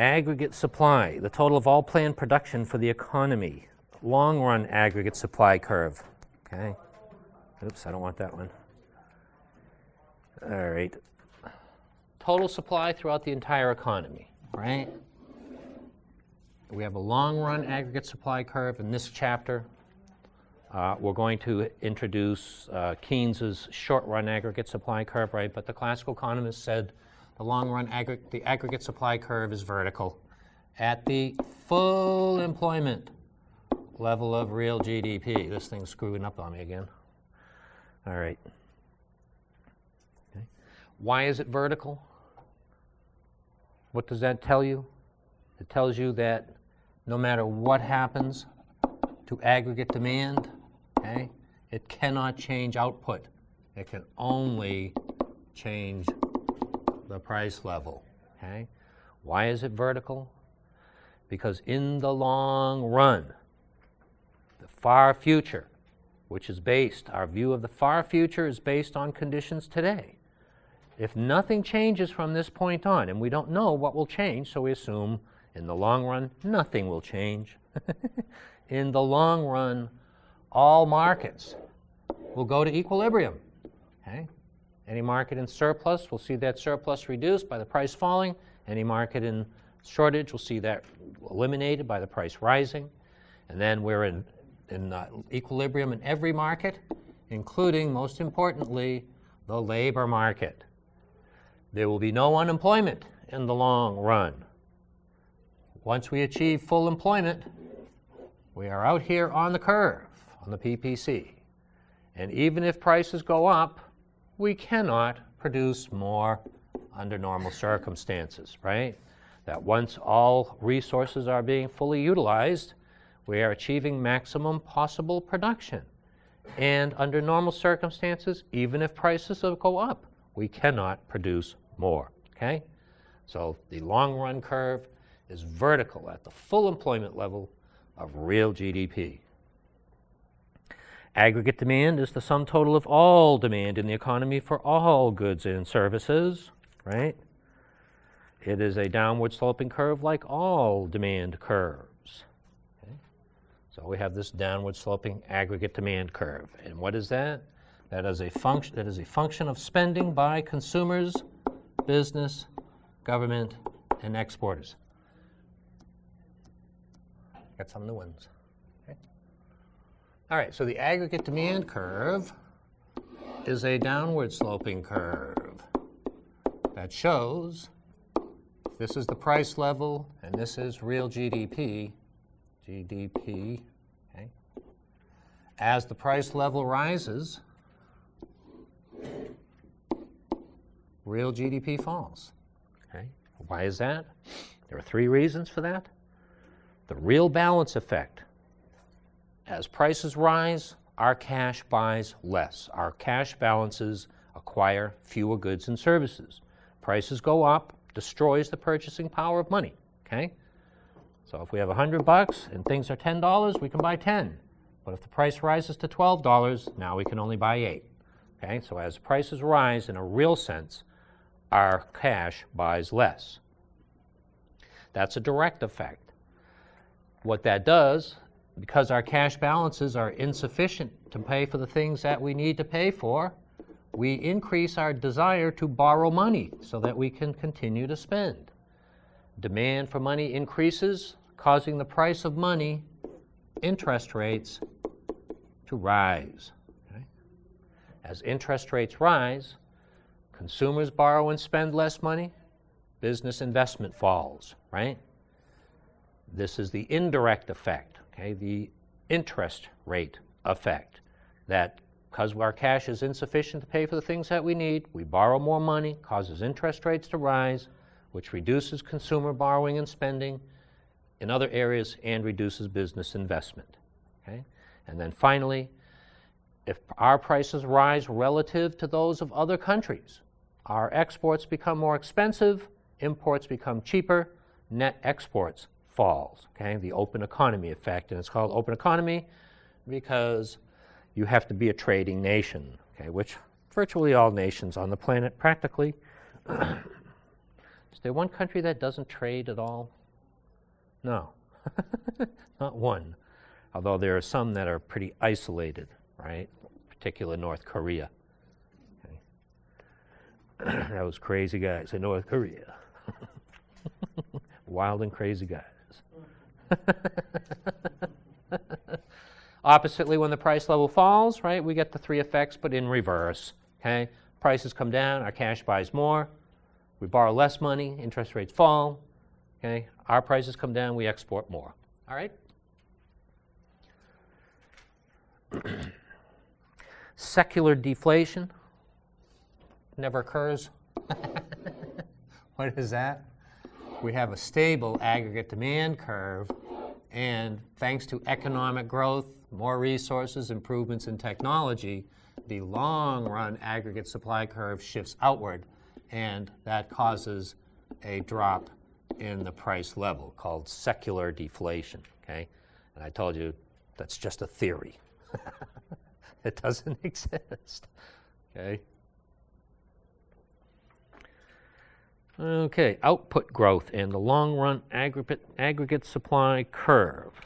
Aggregate supply, the total of all planned production for the economy. Long run aggregate supply curve. Okay. Oops, I don't want that one. All right. Total supply throughout the entire economy, right? We have a long run aggregate supply curve in this chapter. We're going to introduce Keynes's short run aggregate supply curve, right? But the classical economists said the long run the aggregate supply curve is vertical at the full employment level of real GDP. This thing's screwing up on me again. All right. Okay. Why is it vertical? What does that tell you? It tells you that no matter what happens to aggregate demand, okay, it cannot change output. It can only change the price level. Okay? Why is it vertical? Because in the long run, the far future, which is based, our view of the far future is based on conditions today. If nothing changes from this point on, and we don't know what will change, so we assume in the long run, nothing will change. In the long run, all markets will go to equilibrium. Okay? Any market in surplus will see that surplus reduced by the price falling. Any market in shortage will see that eliminated by the price rising. And then we're in equilibrium in every market, including, most importantly, the labor market. There will be no unemployment in the long run. Once we achieve full employment, we are out here on the curve, on the PPC. And even if prices go up, we cannot produce more under normal circumstances, right? That once all resources are being fully utilized, we are achieving maximum possible production. And under normal circumstances, even if prices go up, we cannot produce more, okay? So the long run curve is vertical at the full employment level of real GDP. Aggregate demand is the sum total of all demand in the economy for all goods and services, right? It is a downward sloping curve like all demand curves. Okay? So we have this downward sloping aggregate demand curve. And what is that? That is a function of spending by consumers, business, government, and exporters. Got some new ones. Okay. All right, so the aggregate demand curve is a downward sloping curve that shows this is the price level and this is real GDP. Okay. As the price level rises, real GDP falls. Okay. Why is that? There are three reasons for that. The real balance effect. As prices rise, our cash buys less. Our cash balances acquire fewer goods and services. Prices go up, destroys the purchasing power of money. Okay? So if we have $100 and things are $10, we can buy 10. But if the price rises to $12, now we can only buy 8. Okay? So as prices rise, in a real sense, our cash buys less. That's a direct effect. What that does, because our cash balances are insufficient to pay for the things that we need to pay for, we increase our desire to borrow money so that we can continue to spend. Demand for money increases, causing the price of money, interest rates, to rise. Okay? As interest rates rise, consumers borrow and spend less money, business investment falls, right? This is the indirect effect, okay, the interest rate effect, that because our cash is insufficient to pay for the things that we need, we borrow more money, causes interest rates to rise, which reduces consumer borrowing and spending in other areas and reduces business investment. Okay? And then finally, if our prices rise relative to those of other countries, our exports become more expensive, imports become cheaper, net exports falls, okay? The open economy effect, and it's called open economy because you have to be a trading nation, okay, which virtually all nations on the planet practically Is there one country that doesn't trade at all? No, not one. Although there are some that are pretty isolated, right? Particularly North Korea. Okay. Those crazy guys in North Korea. Wild and crazy guys. Oppositely, when the price level falls, right, we get the three effects, but in reverse. Okay, prices come down, our cash buys more. We borrow less money, interest rates fall. Okay, our prices come down, we export more. All right. Secular deflation never occurs. What is that? We have a stable aggregate demand curve, and thanks to economic growth, more resources, improvements in technology, the long-run aggregate supply curve shifts outward, and that causes a drop in the price level called secular deflation. Okay? And I told you that's just a theory. It doesn't exist. Okay? Okay, output growth and the long-run aggregate supply curve.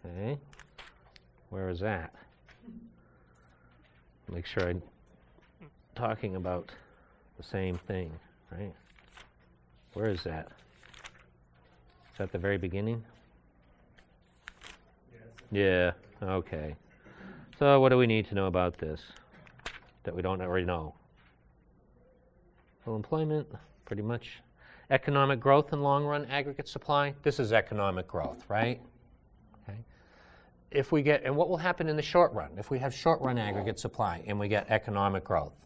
Okay, where is that? Make sure I'm talking about the same thing, right? Where is that? Is that the very beginning? Yes. Yeah, okay. So what do we need to know about this that we don't already know? Full employment. Pretty much. Economic growth and long-run aggregate supply. This is economic growth, right? Okay. If we get, and what will happen in the short run? If we have short-run aggregate supply and we get economic growth,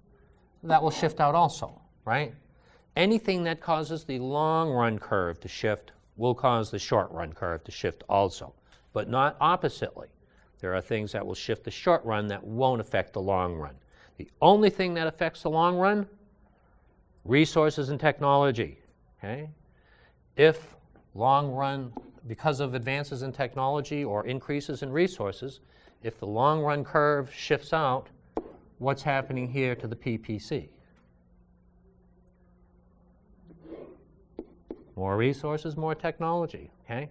that will shift out also, right? Anything that causes the long-run curve to shift will cause the short-run curve to shift also, but not oppositely. There are things that will shift the short run that won't affect the long run. The only thing that affects the long run, resources and technology. Okay? If long run, because of advances in technology or increases in resources, if the long run curve shifts out, what's happening here to the PPC? More resources, more technology. Okay?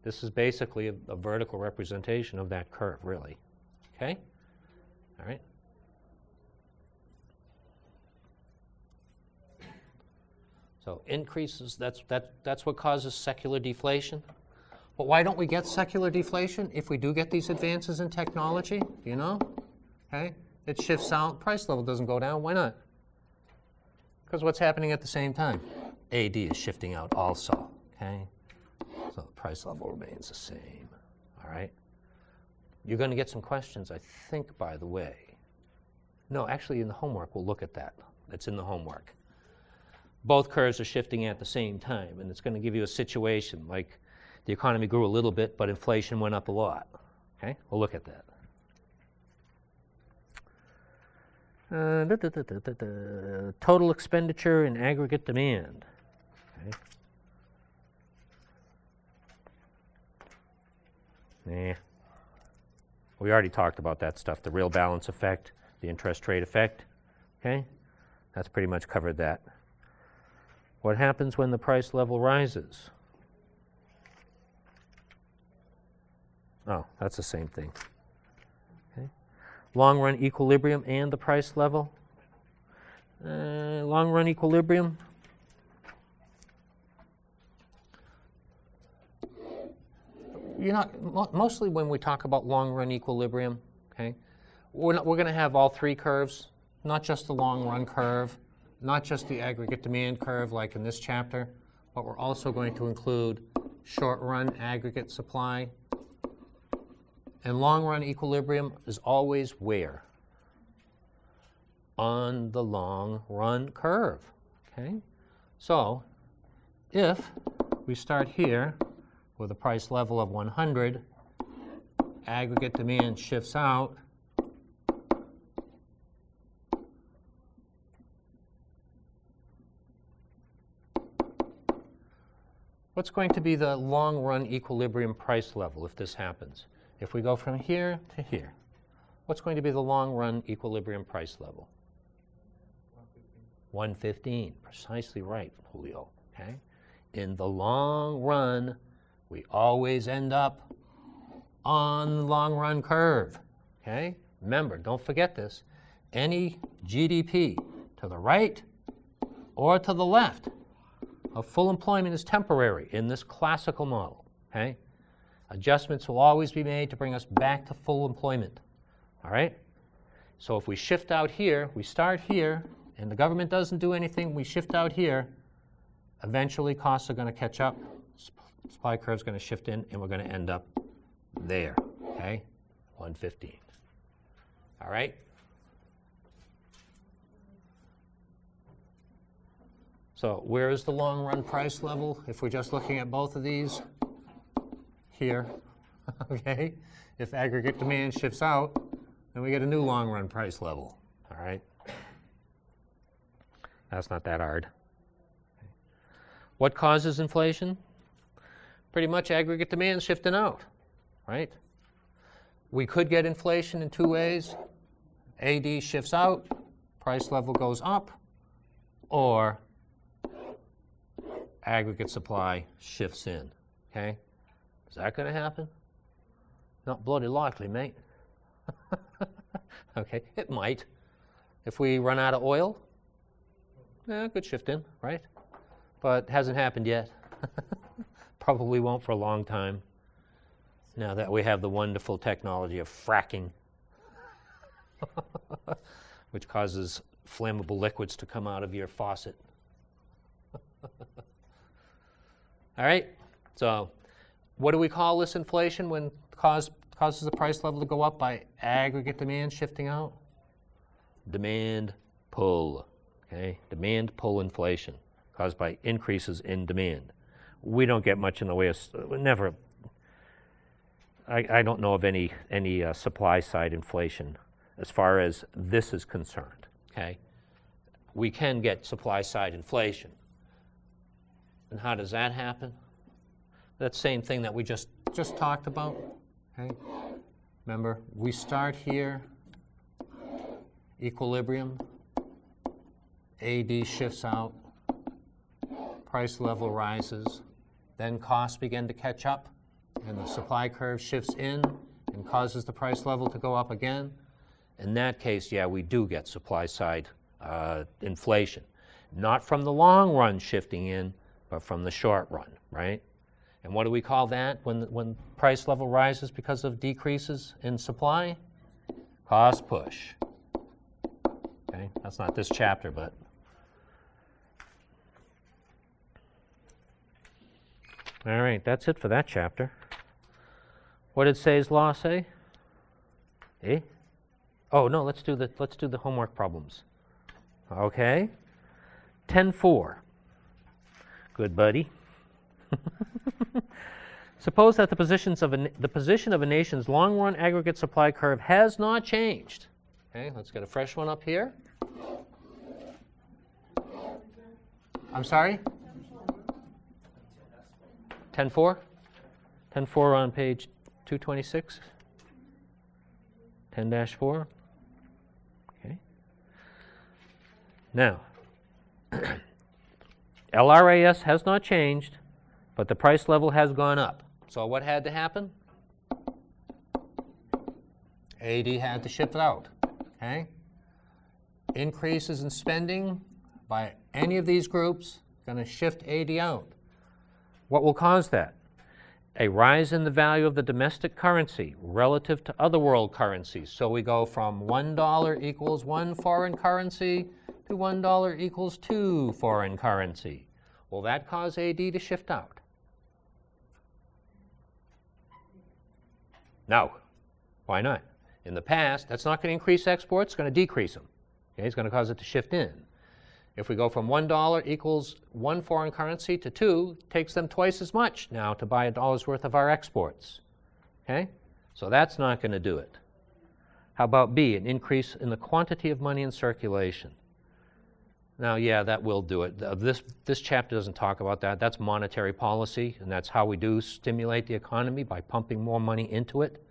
This is basically a vertical representation of that curve, really. Okay? All right? So increases, that's what causes secular deflation. But why don't we get secular deflation if we do get these advances in technology? Do you know? Okay? It shifts out, price level doesn't go down. Why not? Because what's happening at the same time? AD is shifting out also. Okay? So the price level remains the same. All right? You're going to get some questions, I think, by the way. No, actually in the homework we'll look at that. It's in the homework. Both curves are shifting at the same time, and it's going to give you a situation like the economy grew a little bit, but inflation went up a lot. Okay? We'll look at that. Total expenditure and aggregate demand. Okay. Nah. We already talked about that stuff, the real balance effect, the interest rate effect. Okay? That's pretty much covered that. What happens when the price level rises? Oh, that's the same thing. Okay. Long-run equilibrium and the price level. Long-run equilibrium. Mostly when we talk about long-run equilibrium, okay, we're going to have all three curves, not just the long-run curve, not just the aggregate demand curve like in this chapter, but we're also going to include short-run aggregate supply. And long-run equilibrium is always where? On the long-run curve. Okay? So if we start here with a price level of 100, aggregate demand shifts out, what's going to be the long-run equilibrium price level if this happens? If we go from here to here, what's going to be the long-run equilibrium price level? 115. Precisely right, Julio. Okay? In the long run, we always end up on the long run curve. Okay? Remember, don't forget this. Any GDP to the right or to the left of full employment is temporary in this classical model. Okay? Adjustments will always be made to bring us back to full employment. All right? So if we shift out here, we start here, and the government doesn't do anything, we shift out here, eventually costs are going to catch up, supply curve is going to shift in, and we're going to end up there. Okay? 115. All right? So where is the long run price level if we're just looking at both of these? Here. Okay? If aggregate demand shifts out, then we get a new long run price level. All right? That's not that hard. Okay. What causes inflation? Pretty much aggregate demand shifting out, right? We could get inflation in two ways. AD shifts out, price level goes up, or aggregate supply shifts in, okay? Is that going to happen? Not bloody likely, mate. Okay, it might. If we run out of oil, could shift in, right? But hasn't happened yet. Probably won't for a long time. Now that we have the wonderful technology of fracking, which causes flammable liquids to come out of your faucet. All right, so what do we call this inflation when causes the price level to go up by aggregate demand shifting out? Demand pull, okay? Demand pull inflation caused by increases in demand. We don't get much in the way of, never, I don't know of any supply side inflation as far as this is concerned, okay? We can get supply side inflation. And how does that happen? That same thing that we just talked about, okay? Remember, we start here, equilibrium, AD shifts out, price level rises, then costs begin to catch up, and the supply curve shifts in and causes the price level to go up again. In that case, yeah, we do get supply side inflation. Not from the long run shifting in, but from the short run, right? And what do we call that when price level rises because of decreases in supply? Cost push. Okay, that's not this chapter, but all right, that's it for that chapter. What did Say's law say? Eh? Oh no, let's do the homework problems. Okay. 10-4. Good buddy. Suppose that the position of a nation's long-run aggregate supply curve has not changed. Okay, let's get a fresh one up here. I'm sorry? 10-4? 10-4 on page 226? 10-4? Okay. Now, LRAS has not changed, but the price level has gone up. So what had to happen? AD had to shift out. Okay? Increases in spending by any of these groups going to shift AD out. What will cause that? A rise in the value of the domestic currency relative to other world currencies. So we go from $1 equals one foreign currency to $1 equals two foreign currency. Will that cause AD to shift out? No. Why not? In the past, that's not going to increase exports, it's going to decrease them. Okay? It's going to cause it to shift in. If we go from $1 equals one foreign currency to two, it takes them twice as much now to buy a dollar's worth of our exports. Okay? So that's not going to do it. How about B, an increase in the quantity of money in circulation? Now, yeah, that will do it. This chapter doesn't talk about that. That's monetary policy, and that's how we do stimulate the economy, by pumping more money into it,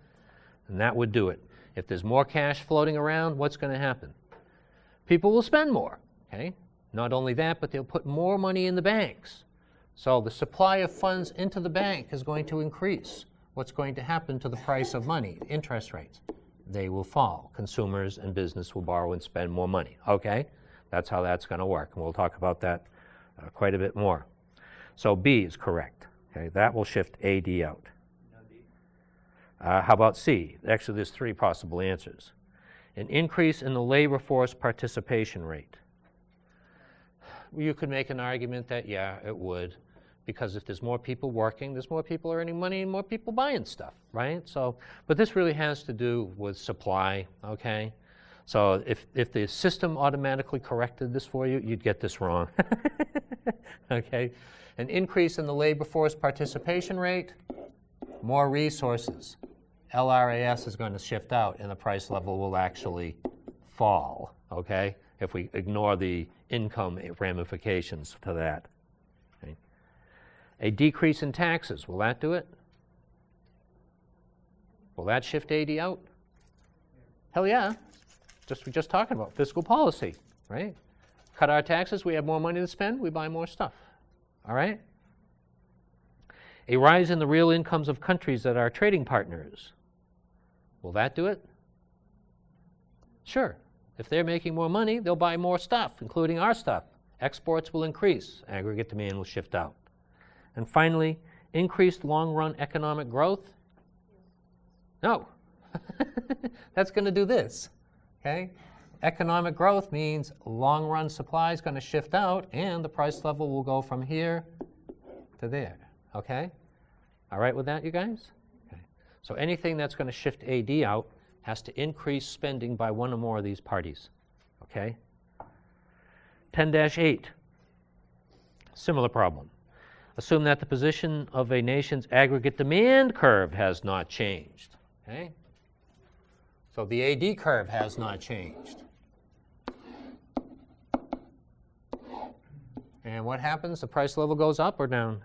and that would do it. If there's more cash floating around, what's going to happen? People will spend more, okay? Not only that, but they'll put more money in the banks. So the supply of funds into the bank is going to increase. What's going to happen to the price of money, interest rates? They will fall. Consumers and business will borrow and spend more money. Okay? That's how that's going to work. And we'll talk about that quite a bit more. So B is correct. Okay? That will shift AD out. How about C? Actually, there's three possible answers. An increase in the labor force participation rate. You could make an argument that, yeah, it would, because if there's more people working, there's more people earning money and more people buying stuff, right? So, but this really has to do with supply, okay? So if the system automatically corrected this for you, you'd get this wrong, okay? An increase in the labor force participation rate, more resources. LRAS is going to shift out and the price level will actually fall, okay? If we ignore the income ramifications to that. Okay. A decrease in taxes, will that do it? Will that shift AD out? Hell yeah. We're just talking about fiscal policy, right? Cut our taxes, we have more money to spend, we buy more stuff. All right? A rise in the real incomes of countries that are trading partners. Will that do it? Sure. If they're making more money, they'll buy more stuff, including our stuff. Exports will increase. Aggregate demand will shift out. And finally, increased long-run economic growth? No. That's going to do this. Okay? Economic growth means long-run supply is going to shift out, and the price level will go from here to there. Okay? All right with that, you guys? Okay. So anything that's going to shift AD out has to increase spending by one or more of these parties. Okay? 10-8, similar problem. Assume that the position of a nation's aggregate demand curve has not changed. Okay? So the AD curve has not changed. And what happens? The price level goes up or down?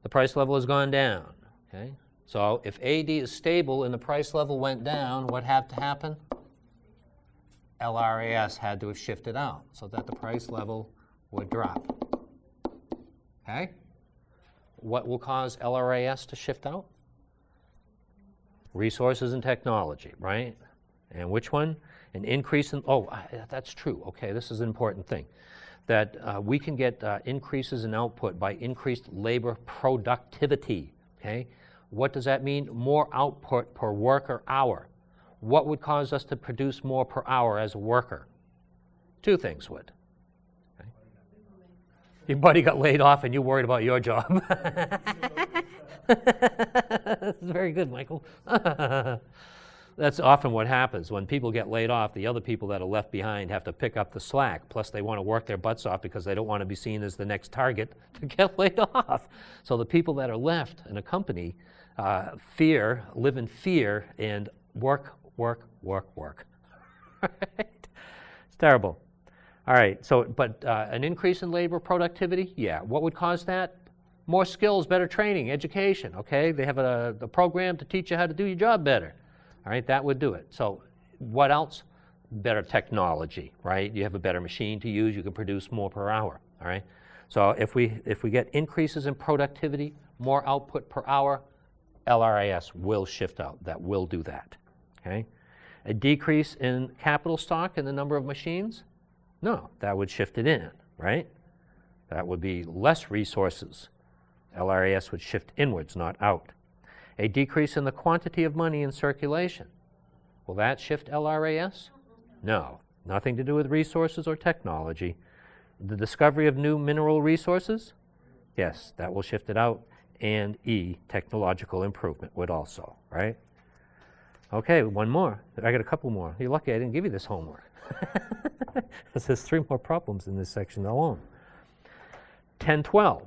The price level has gone down. Okay? So if AD is stable and the price level went down, what had to happen? LRAS had to have shifted out so that the price level would drop. Okay? What will cause LRAS to shift out? Resources and technology, right? And which one? An increase in, that's true. Okay, this is an important thing. That we can get increases in output by increased labor productivity, okay? What does that mean? More output per worker hour. What would cause us to produce more per hour as a worker? Two things would. Okay? Your buddy got laid off and you're worried about your job. That's very good, Michael. That's often what happens. When people get laid off, the other people that are left behind have to pick up the slack. Plus, they want to work their butts off because they don't want to be seen as the next target to get laid off. So the people that are left in a company live in fear and work. Right? It's terrible. All right, so, but an increase in labor productivity? Yeah. What would cause that? More skills, better training, education, okay? They have a program to teach you how to do your job better. All right, that would do it. So what else? Better technology, right? You have a better machine to use, you can produce more per hour, all right? So if we get increases in productivity, more output per hour, LRAS will shift out. That will do that, okay? A decrease in capital stock in the number of machines? No, that would shift it in, right? That would be less resources. LRAS would shift inwards, not out. A decrease in the quantity of money in circulation. Will that shift LRAS? No, nothing to do with resources or technology. The discovery of new mineral resources? Yes, that will shift it out. And E, technological improvement would also, right? Okay, one more. I got a couple more. You're lucky I didn't give you this homework. There's 3 more problems in this section alone. 10-12.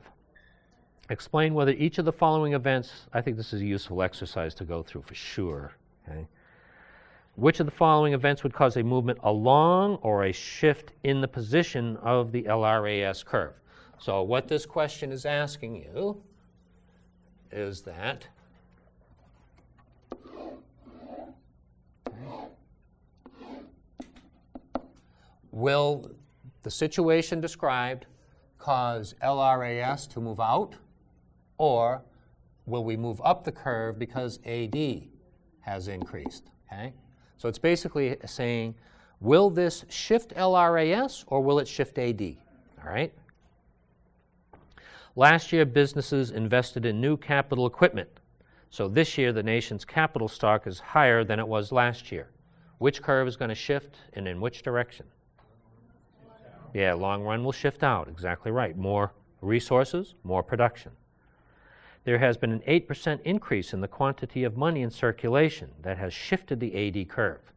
Explain whether each of the following events, I think this is a useful exercise to go through for sure. Okay? Which of the following events would cause a movement along or a shift in the position of the LRAS curve? So what this question is asking you is that will the situation described cause LRAS to move out, or will we move up the curve because AD has increased? Okay? So it's basically saying, will this shift LRAS or will it shift AD? All right? Last year, businesses invested in new capital equipment. So this year, the nation's capital stock is higher than it was last year. Which curve is going to shift and in which direction? Yeah, long run will shift out. Exactly right. More resources, more production. There has been an 8% increase in the quantity of money in circulation. That has shifted the AD curve.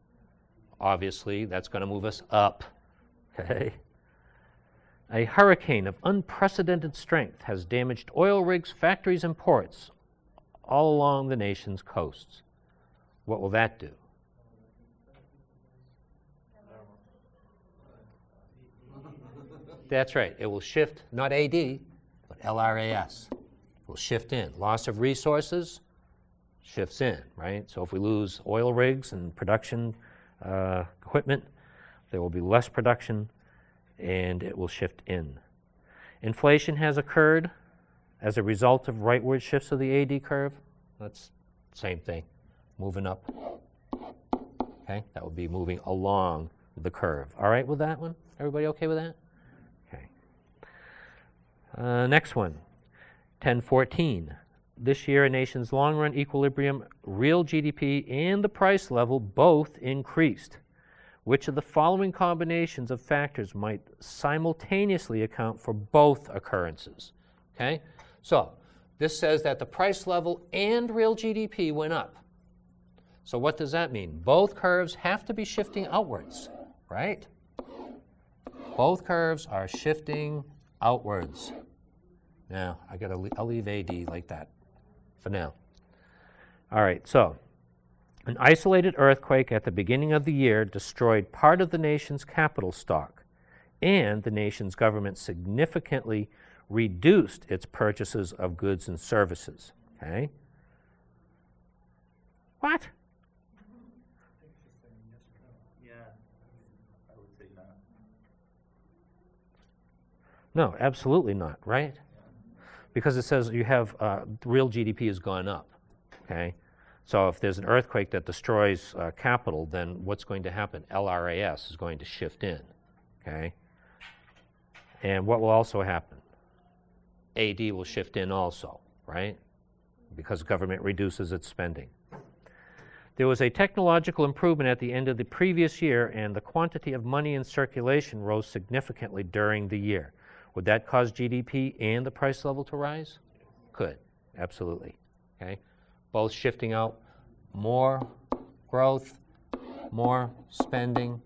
Obviously, that's going to move us up. Okay? A hurricane of unprecedented strength has damaged oil rigs, factories, and ports all along the nation's coasts. What will that do? That's right. It will shift, not AD, but LRAS. It will shift in. Loss of resources shifts in, right? So if we lose oil rigs and production equipment, there will be less production, and it will shift in. Inflation has occurred as a result of rightward shifts of the AD curve. That's the same thing, moving up. Okay, that would be moving along the curve. All right with that one? Everybody okay with that? Okay. Next one, 1014. This year, a nation's long-run equilibrium, real GDP, and the price level both increased. Which of the following combinations of factors might simultaneously account for both occurrences? Okay? So this says that the price level and real GDP went up. So what does that mean? Both curves have to be shifting outwards, right? Both curves are shifting outwards. Now, I'll leave AD like that for now. All right, so an isolated earthquake at the beginning of the year destroyed part of the nation's capital stock, and the nation's government significantly reduced its purchases of goods and services. Okay? What? Yeah, I would say not. No, absolutely not, right? Because it says you have real GDP has gone up. Okay? So if there's an earthquake that destroys capital, then what's going to happen? LRAS is going to shift in, okay? And what will also happen? AD will shift in also, right? Because government reduces its spending. There was a technological improvement at the end of the previous year, and the quantity of money in circulation rose significantly during the year. Would that cause GDP and the price level to rise? Could, absolutely, okay? Both shifting out, more growth, more spending,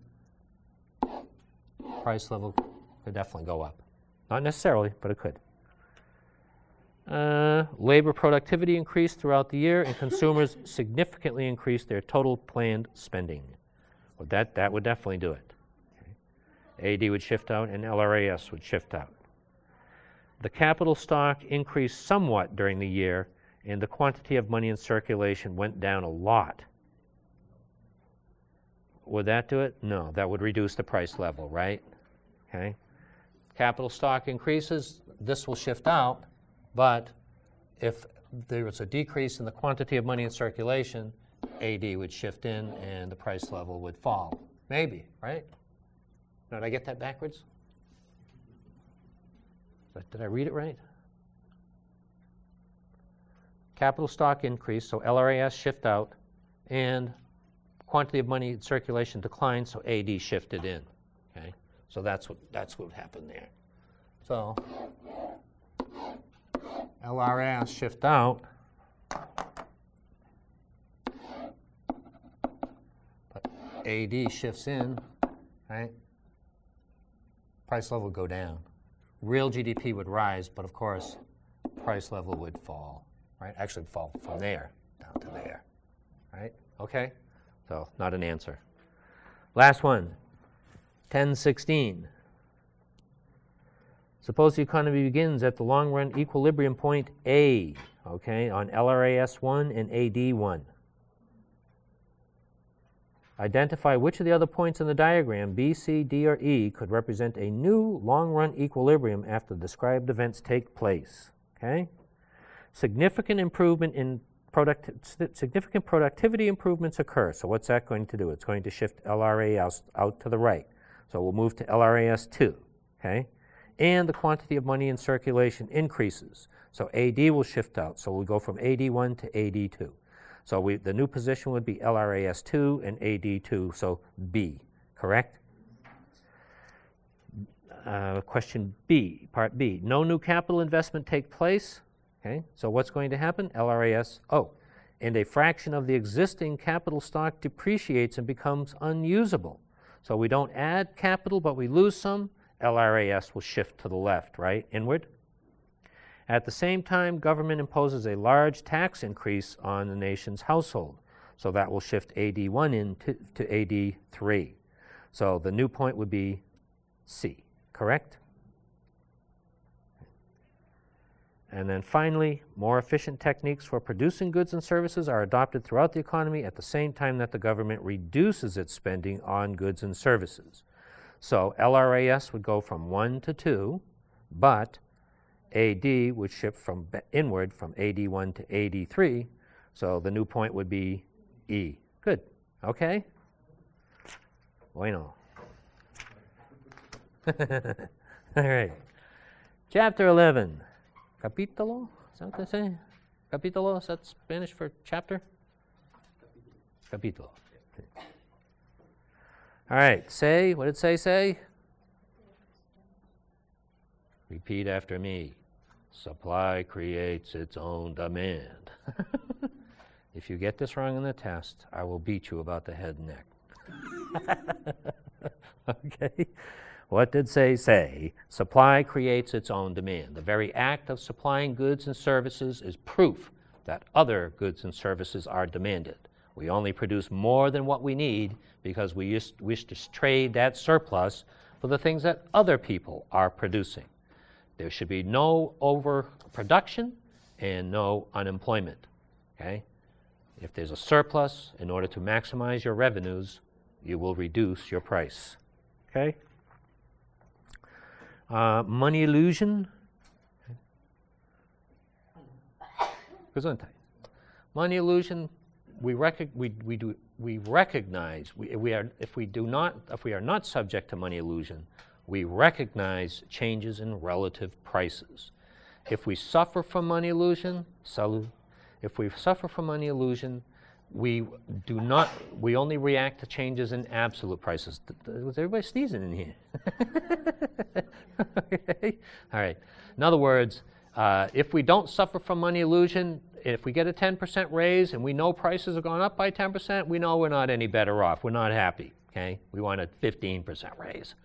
price level could definitely go up. Not necessarily, but it could. Labor productivity increased throughout the year, and consumers significantly increased their total planned spending. Well, that would definitely do it. Okay. AD would shift out, and LRAS would shift out. The capital stock increased somewhat during the year, and the quantity of money in circulation went down a lot. Would that do it? No, that would reduce the price level, right? Okay. Capital stock increases, this will shift out, but if there was a decrease in the quantity of money in circulation, AD would shift in and the price level would fall. Maybe, right? Now, did I get that backwards? Did I read it right? Capital stock increased, so LRAS shift out, and quantity of money in circulation declined, so AD shifted in. Okay, so that's what happened there. So LRAS shift out, but AD shifts in, right? Price level would go down. Real GDP would rise, but of course, price level would fall. Right? Actually fall from there down to there, right? Okay? So not an answer. Last one, 1016. Suppose the economy begins at the long-run equilibrium point A, okay, on LRAS1 and AD1. Identify which of the other points in the diagram, B, C, D, or E, could represent a new long-run equilibrium after the described events take place. Okay? Significant productivity improvements occur. So what's that going to do? It's going to shift LRAS out to the right. So we'll move to LRAS2. Okay? And the quantity of money in circulation increases. So AD will shift out. So we'll go from AD1 to AD2. So the new position would be LRAS2 and AD2, so B, correct? Question B, part B. No new capital investment take place. Okay, so what's going to happen? LRAS, and a fraction of the existing capital stock depreciates and becomes unusable. So we don't add capital, but we lose some. LRAS will shift to the left, right, inward. At the same time, government imposes a large tax increase on the nation's household. So that will shift AD1 to AD3. So the new point would be C, correct? And then finally, more efficient techniques for producing goods and services are adopted throughout the economy at the same time that the government reduces its spending on goods and services. So LRAS would go from 1 to 2, but AD would shift from inward from AD1 to AD3, so the new point would be E. Good. Okay? Bueno. All right. Chapter 11. Capítulo? Is that what they say? Capítulo? Is that Spanish for chapter? Capítulo. Okay. All right. Say. What did say? Repeat after me. Supply creates its own demand. If you get this wrong in the test, I will beat you about the head and neck. Okay? What did say? Supply creates its own demand. The very act of supplying goods and services is proof that other goods and services are demanded. We only produce more than what we need because we wish to trade that surplus for the things that other people are producing. There should be no overproduction and no unemployment. Okay? If there's a surplus, in order to maximize your revenues, you will reduce your price. Okay? Money illusion. Gesundheit. Money illusion. We recognize. If we are not subject to money illusion, we recognize changes in relative prices. If we suffer from money illusion, we only react to changes in absolute prices. Was everybody sneezing in here? Okay. All right. In other words, if we don't suffer from money illusion, if we get a 10% raise and we know prices are going up by 10%, we know we're not any better off. We're not happy. Okay? We want a 15% raise.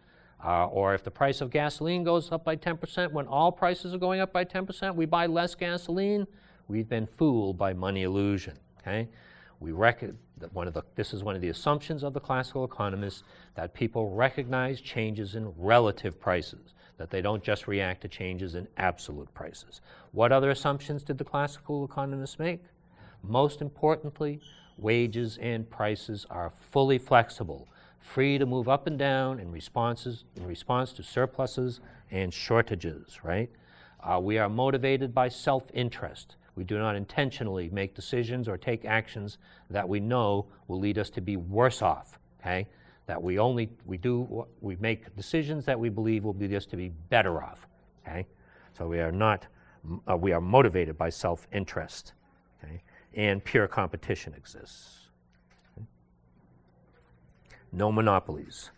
Or if the price of gasoline goes up by 10%, when all prices are going up by 10%, we buy less gasoline. We've been fooled by money illusion. Okay? This is one of the assumptions of the classical economists, that people recognize changes in relative prices, that they don't just react to changes in absolute prices. What other assumptions did the classical economists make? Most importantly, wages and prices are fully flexible, free to move up and down in response to surpluses and shortages, right? We are motivated by self-interest. We do not intentionally make decisions or take actions that we know will lead us to be worse off, okay? That we make decisions that we believe will lead us to be better off, okay? So we are motivated by self-interest, okay? And pure competition exists. Okay? No monopolies.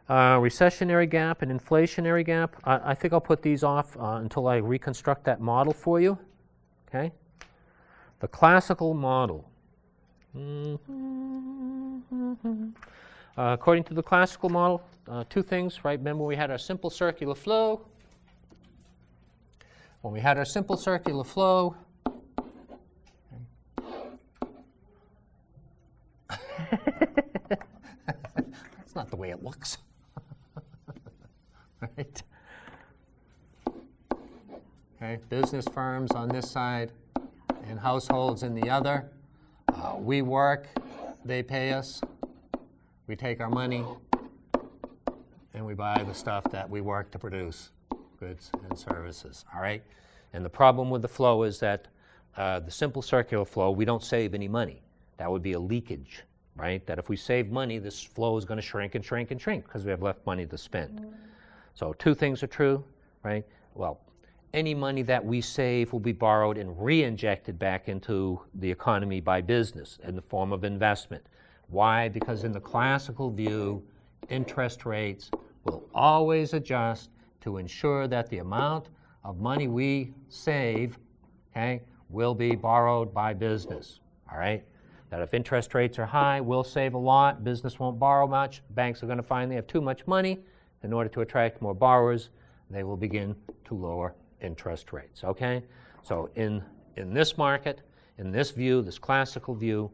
Recessionary gap and inflationary gap. I think I'll put these off until I reconstruct that model for you. Okay? The classical model. According to the classical model, two things, right? Remember we had our simple circular flow. When we had our simple circular flow, that's not the way it looks. Right? Okay, business firms on this side and households in the other. We work, they pay us. We take our money and we buy the stuff that we work to produce, goods and services, all right? And the problem with the flow is that the simple circular flow, we don't save any money. That would be a leakage, right? That if we save money, this flow is going to shrink and shrink and shrink because we have left money to spend. So two things are true, right? Well, any money that we save will be borrowed and re-injected back into the economy by business in the form of investment. Why? Because in the classical view, interest rates will always adjust to ensure that the amount of money we save, okay, will be borrowed by business, all right? That if interest rates are high, we'll save a lot, business won't borrow much, banks are going to find they have too much money. In order to attract more borrowers, they will begin to lower interest rates, okay? So in this market, in this view, this classical view,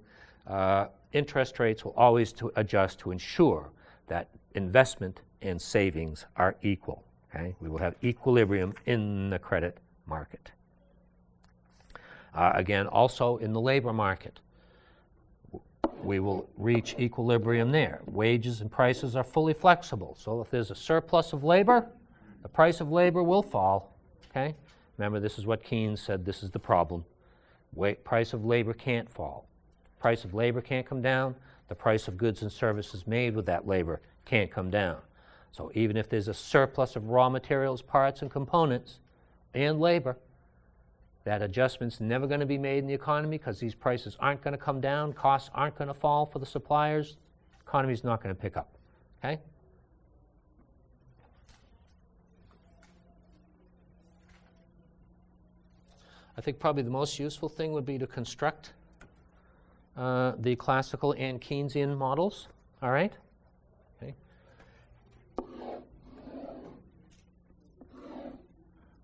interest rates will always adjust to ensure that investment and savings are equal, okay? We will have equilibrium in the credit market. Again, also in the labor market, we will reach equilibrium there. Wages and prices are fully flexible. So if there's a surplus of labor, the price of labor will fall, okay? Remember, this is what Keynes said, this is the problem. Price of labor can't fall. Price of labor can't come down. The price of goods and services made with that labor can't come down. So even if there's a surplus of raw materials, parts, and components, and labor, that adjustment's never going to be made in the economy because these prices aren't going to come down, costs aren't going to fall for the suppliers, the economy's not going to pick up, okay? I think probably the most useful thing would be to construct the classical and Keynesian models, all right? Okay.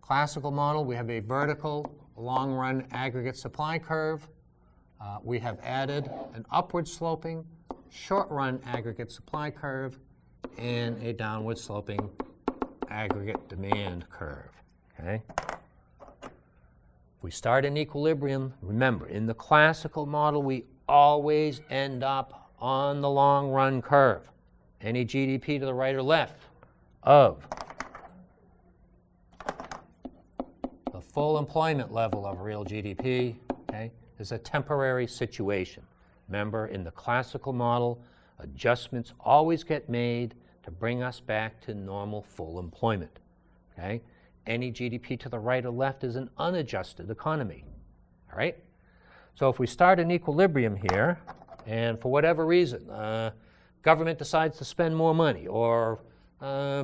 Classical model, we have a vertical long-run aggregate supply curve. We have added an upward sloping short-run aggregate supply curve and a downward sloping aggregate demand curve, okay? If we start in equilibrium, remember, in the classical model, we always end up on the long-run curve. Any GDP to the right or left of the full employment level of real GDP, okay, is a temporary situation. Remember, in the classical model, adjustments always get made to bring us back to normal full employment, okay? Any GDP to the right or left is an unadjusted economy, all right? So if we start in equilibrium here, and for whatever reason, government decides to spend more money, or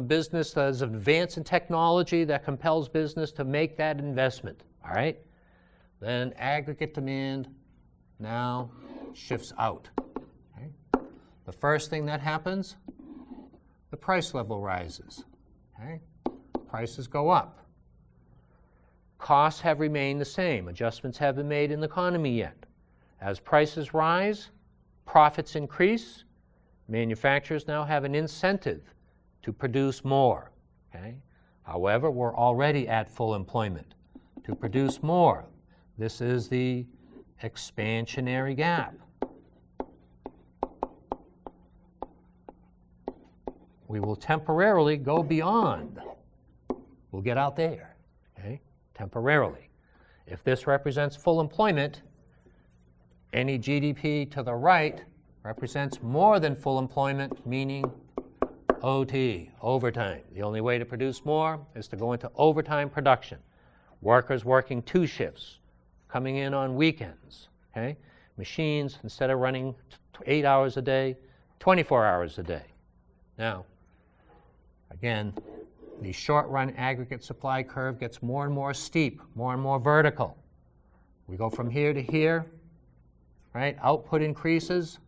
business does advance in technology that compels business to make that investment, all right? Then aggregate demand now shifts out, okay? The first thing that happens, the price level rises, okay? Prices go up. Costs have remained the same. Adjustments haven't been made in the economy yet. As prices rise, profits increase. Manufacturers now have an incentive to produce more, okay? However, we're already at full employment. To produce more, this is the expansionary gap. We will temporarily go beyond. We'll get out there, okay, temporarily. If this represents full employment, any GDP to the right represents more than full employment, meaning OT, overtime. The only way to produce more is to go into overtime production. Workers working 2 shifts, coming in on weekends, okay? Machines, instead of running 8 hours a day, 24 hours a day. Now, again, the short-run aggregate supply curve gets more and more steep, more and more vertical. We go from here to here, right? Output increases,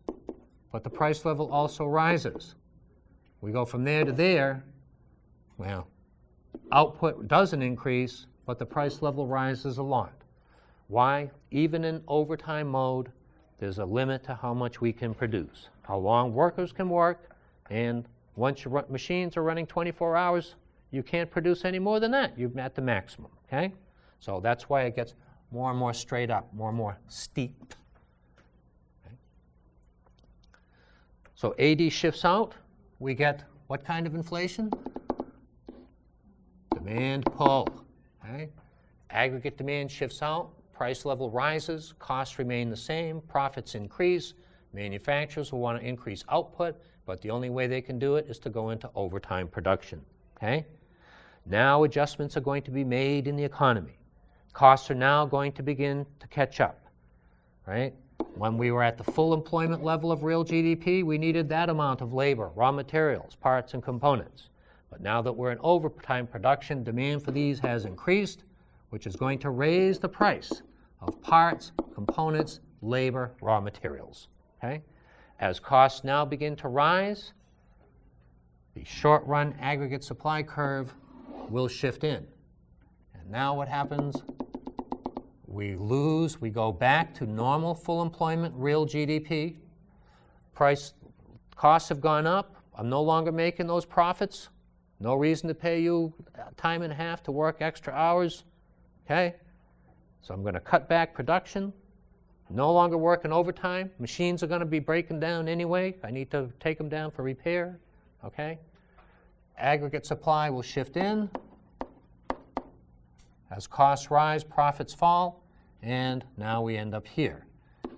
but the price level also rises. We go from there to there, well, output doesn't increase, but the price level rises a lot. Why? Even in overtime mode, there's a limit to how much we can produce, how long workers can work, and once your machines are running 24 hours, you can't produce any more than that. You've met the maximum, okay? So that's why it gets more and more straight up, more and more steep. Okay? So AD shifts out, we get what kind of inflation? Demand pull. Okay? Aggregate demand shifts out, price level rises, costs remain the same, profits increase, manufacturers will want to increase output, but the only way they can do it is to go into overtime production. Okay? Now adjustments are going to be made in the economy. Costs are now going to begin to catch up. Right? When we were at the full employment level of real GDP, we needed that amount of labor, raw materials, parts, and components. But now that we're in overtime production, demand for these has increased, which is going to raise the price of parts, components, labor, raw materials. Okay? As costs now begin to rise, the short-run aggregate supply curve will shift in. And now what happens? We go back to normal full employment, real GDP. Costs have gone up. I'm no longer making those profits. No reason to pay you time and a half to work extra hours. Okay? So I'm going to cut back production. No longer working overtime. Machines are going to be breaking down anyway. I need to take them down for repair. Okay? Aggregate supply will shift in. As costs rise, profits fall. And now we end up here.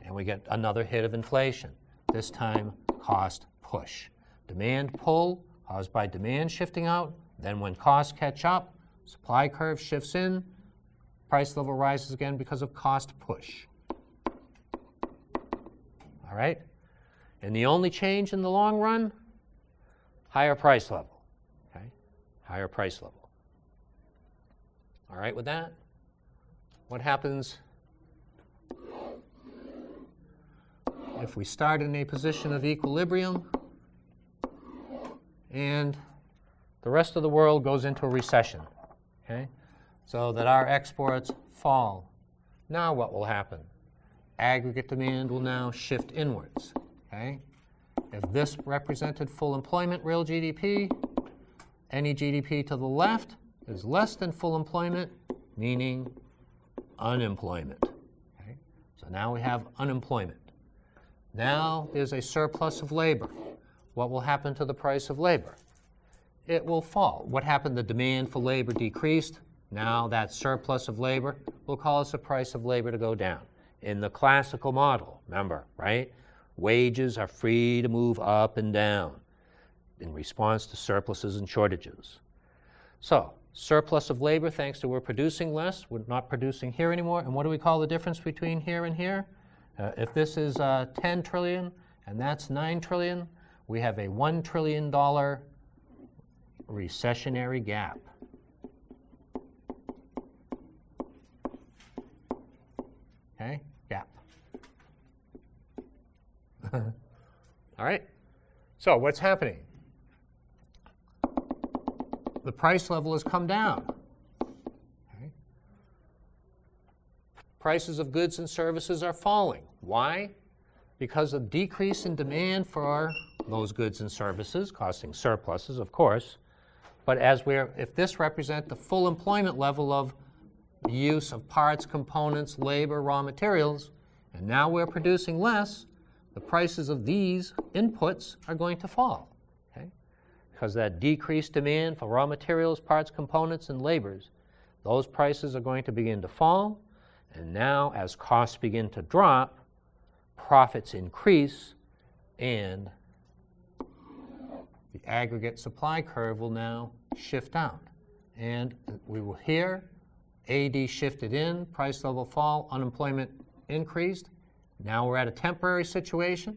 And we get another hit of inflation. This time, cost push. Demand pull caused by demand shifting out. Then when costs catch up, supply curve shifts in. Price level rises again because of cost push. All right? And the only change in the long run, higher price level. Okay? Higher price level. All right with that? What happens if we start in a position of equilibrium and the rest of the world goes into a recession? Okay? So that our exports fall. Now what will happen? Aggregate demand will now shift inwards. Okay? If this represented full employment, real GDP, any GDP to the left is less than full employment, meaning unemployment. Okay? So now we have unemployment. Now there's a surplus of labor. What will happen to the price of labor? It will fall. What happened? The demand for labor decreased. Now that surplus of labor will cause the price of labor to go down. In the classical model, remember, right? Wages are free to move up and down in response to surpluses and shortages. So, surplus of labor, thanks to we're producing less, we're not producing here anymore. And what do we call the difference between here and here? If this is 10 trillion and that's 9 trillion, we have a $1 trillion recessionary gap. Okay, gap. All right, so what's happening? The price level has come down. Okay. Prices of goods and services are falling. Why? Because of decrease in demand for those goods and services, causing surpluses, of course. But if this represents the full employment level of the use of parts, components, labor, raw materials, and now we're producing less, the prices of these inputs are going to fall. Okay? Because that decreased demand for raw materials, parts, components, and labors, those prices are going to begin to fall. And now as costs begin to drop, profits increase, and the aggregate supply curve will now shift out. And we will hear AD shifted in, price level fall, unemployment increased. Now we're at a temporary situation.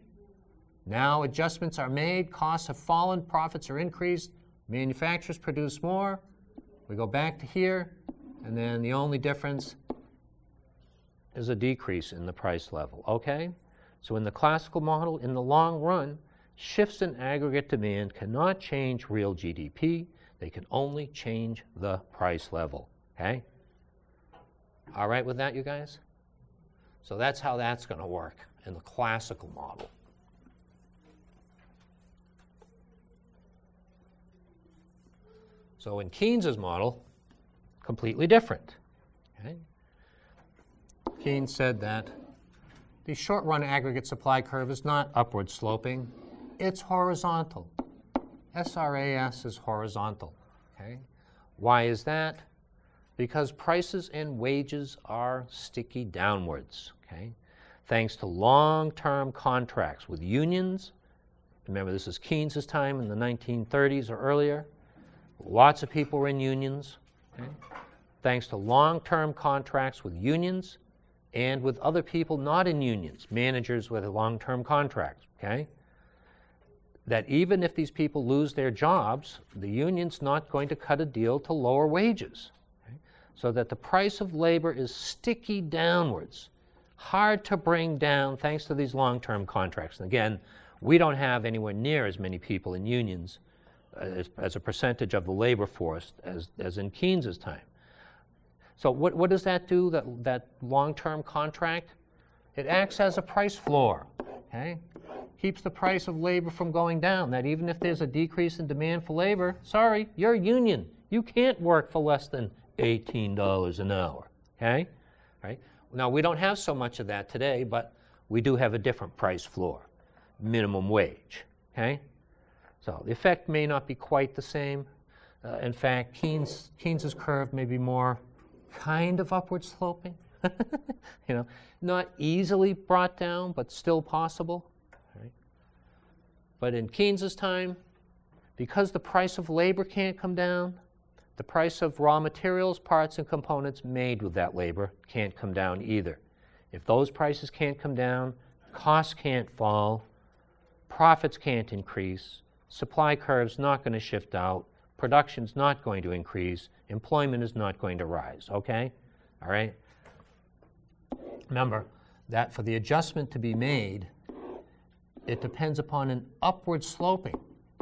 Now adjustments are made, costs have fallen, profits are increased, manufacturers produce more. We go back to here, and then the only difference is a decrease in the price level. Okay? So in the classical model, in the long run, shifts in aggregate demand cannot change real GDP. They can only change the price level. Okay? All right with that, you guys? So that's how that's going to work in the classical model. So in Keynes' model, completely different. Okay? Keynes said that the short-run aggregate supply curve is not upward sloping. it's horizontal. SRAS is horizontal. Okay? Why is that? Because prices and wages are sticky downwards. Okay? Thanks to long-term contracts with unions. Remember, this is Keynes' time in the 1930s or earlier. Lots of people were in unions. Okay? Thanks to long-term contracts with unions and with other people not in unions, managers with long-term contracts. Okay? That even if these people lose their jobs, the union's not going to cut a deal to lower wages. Okay? So that the price of labor is sticky downwards, hard to bring down thanks to these long-term contracts. And again, we don't have anywhere near as many people in unions as a percentage of the labor force as in Keynes' time. So what does that do, that long-term contract? It acts as a price floor. Okay? Keeps the price of labor from going down, that even if there's a decrease in demand for labor, sorry, you're a union. You can't work for less than $18 an hour. Okay? Right? Now, we don't have so much of that today, but we do have a different price floor, minimum wage. Okay? So the effect may not be quite the same. In fact, Keynes's curve may be more kind of upward sloping. You know, not easily brought down, but still possible. Right? But in Keynes's time, because the price of labor can't come down, the price of raw materials, parts, and components made with that labor can't come down either. If those prices can't come down, costs can't fall, profits can't increase, supply curve's not going to shift out, production's not going to increase, employment is not going to rise, okay? All right? Remember that for the adjustment to be made, it depends upon an upward sloping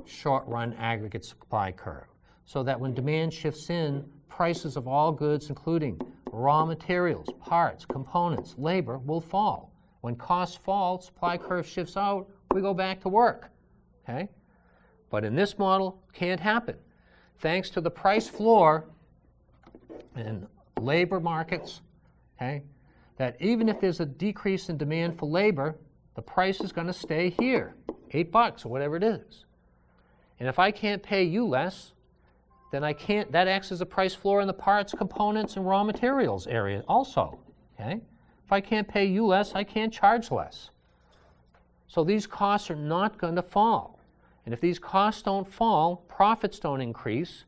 short-run aggregate supply curve, so that when demand shifts in, prices of all goods, including raw materials, parts, components, labor, will fall. When costs fall, supply curve shifts out, we go back to work, okay? But in this model, can't happen. Thanks to the price floor in labor markets, okay, that even if there's a decrease in demand for labor, the price is going to stay here, $8 or whatever it is. And if I can't pay you less, then I can't, that acts as a price floor in the parts, components, and raw materials area also, okay? If I can't pay you less, I can't charge less. So these costs are not going to fall. And if these costs don't fall, profits don't increase.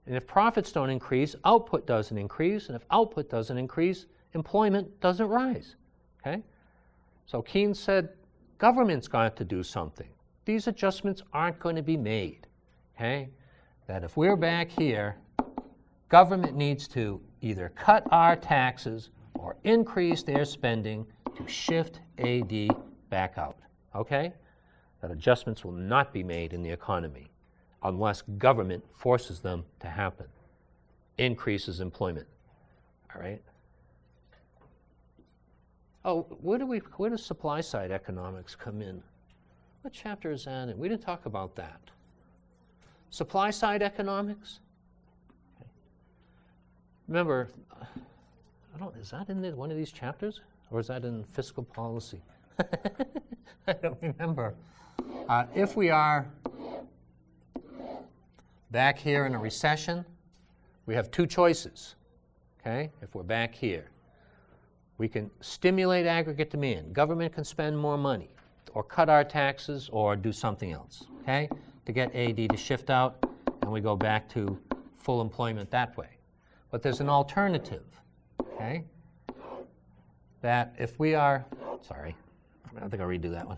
And if profits don't increase, output doesn't increase. And if output doesn't increase, employment doesn't rise. Okay? So Keynes said, government's got to do something. These adjustments aren't going to be made. Okay? That if we're back here, government needs to either cut our taxes or increase their spending to shift AD back out. Okay? That adjustments will not be made in the economy unless government forces them to happen, increases employment. All right? Oh, where does supply-side economics come in? What chapter is that in? We didn't talk about that. Supply-side economics? Okay. Remember, is that in one of these chapters? Or is that in fiscal policy? I don't remember. If we are back here in a recession, we have two choices, okay? If we're back here, we can stimulate aggregate demand. Government can spend more money or cut our taxes or do something else, okay, to get AD to shift out, and we go back to full employment that way. But there's an alternative, okay, that if we are, sorry, I think I'll redo that one.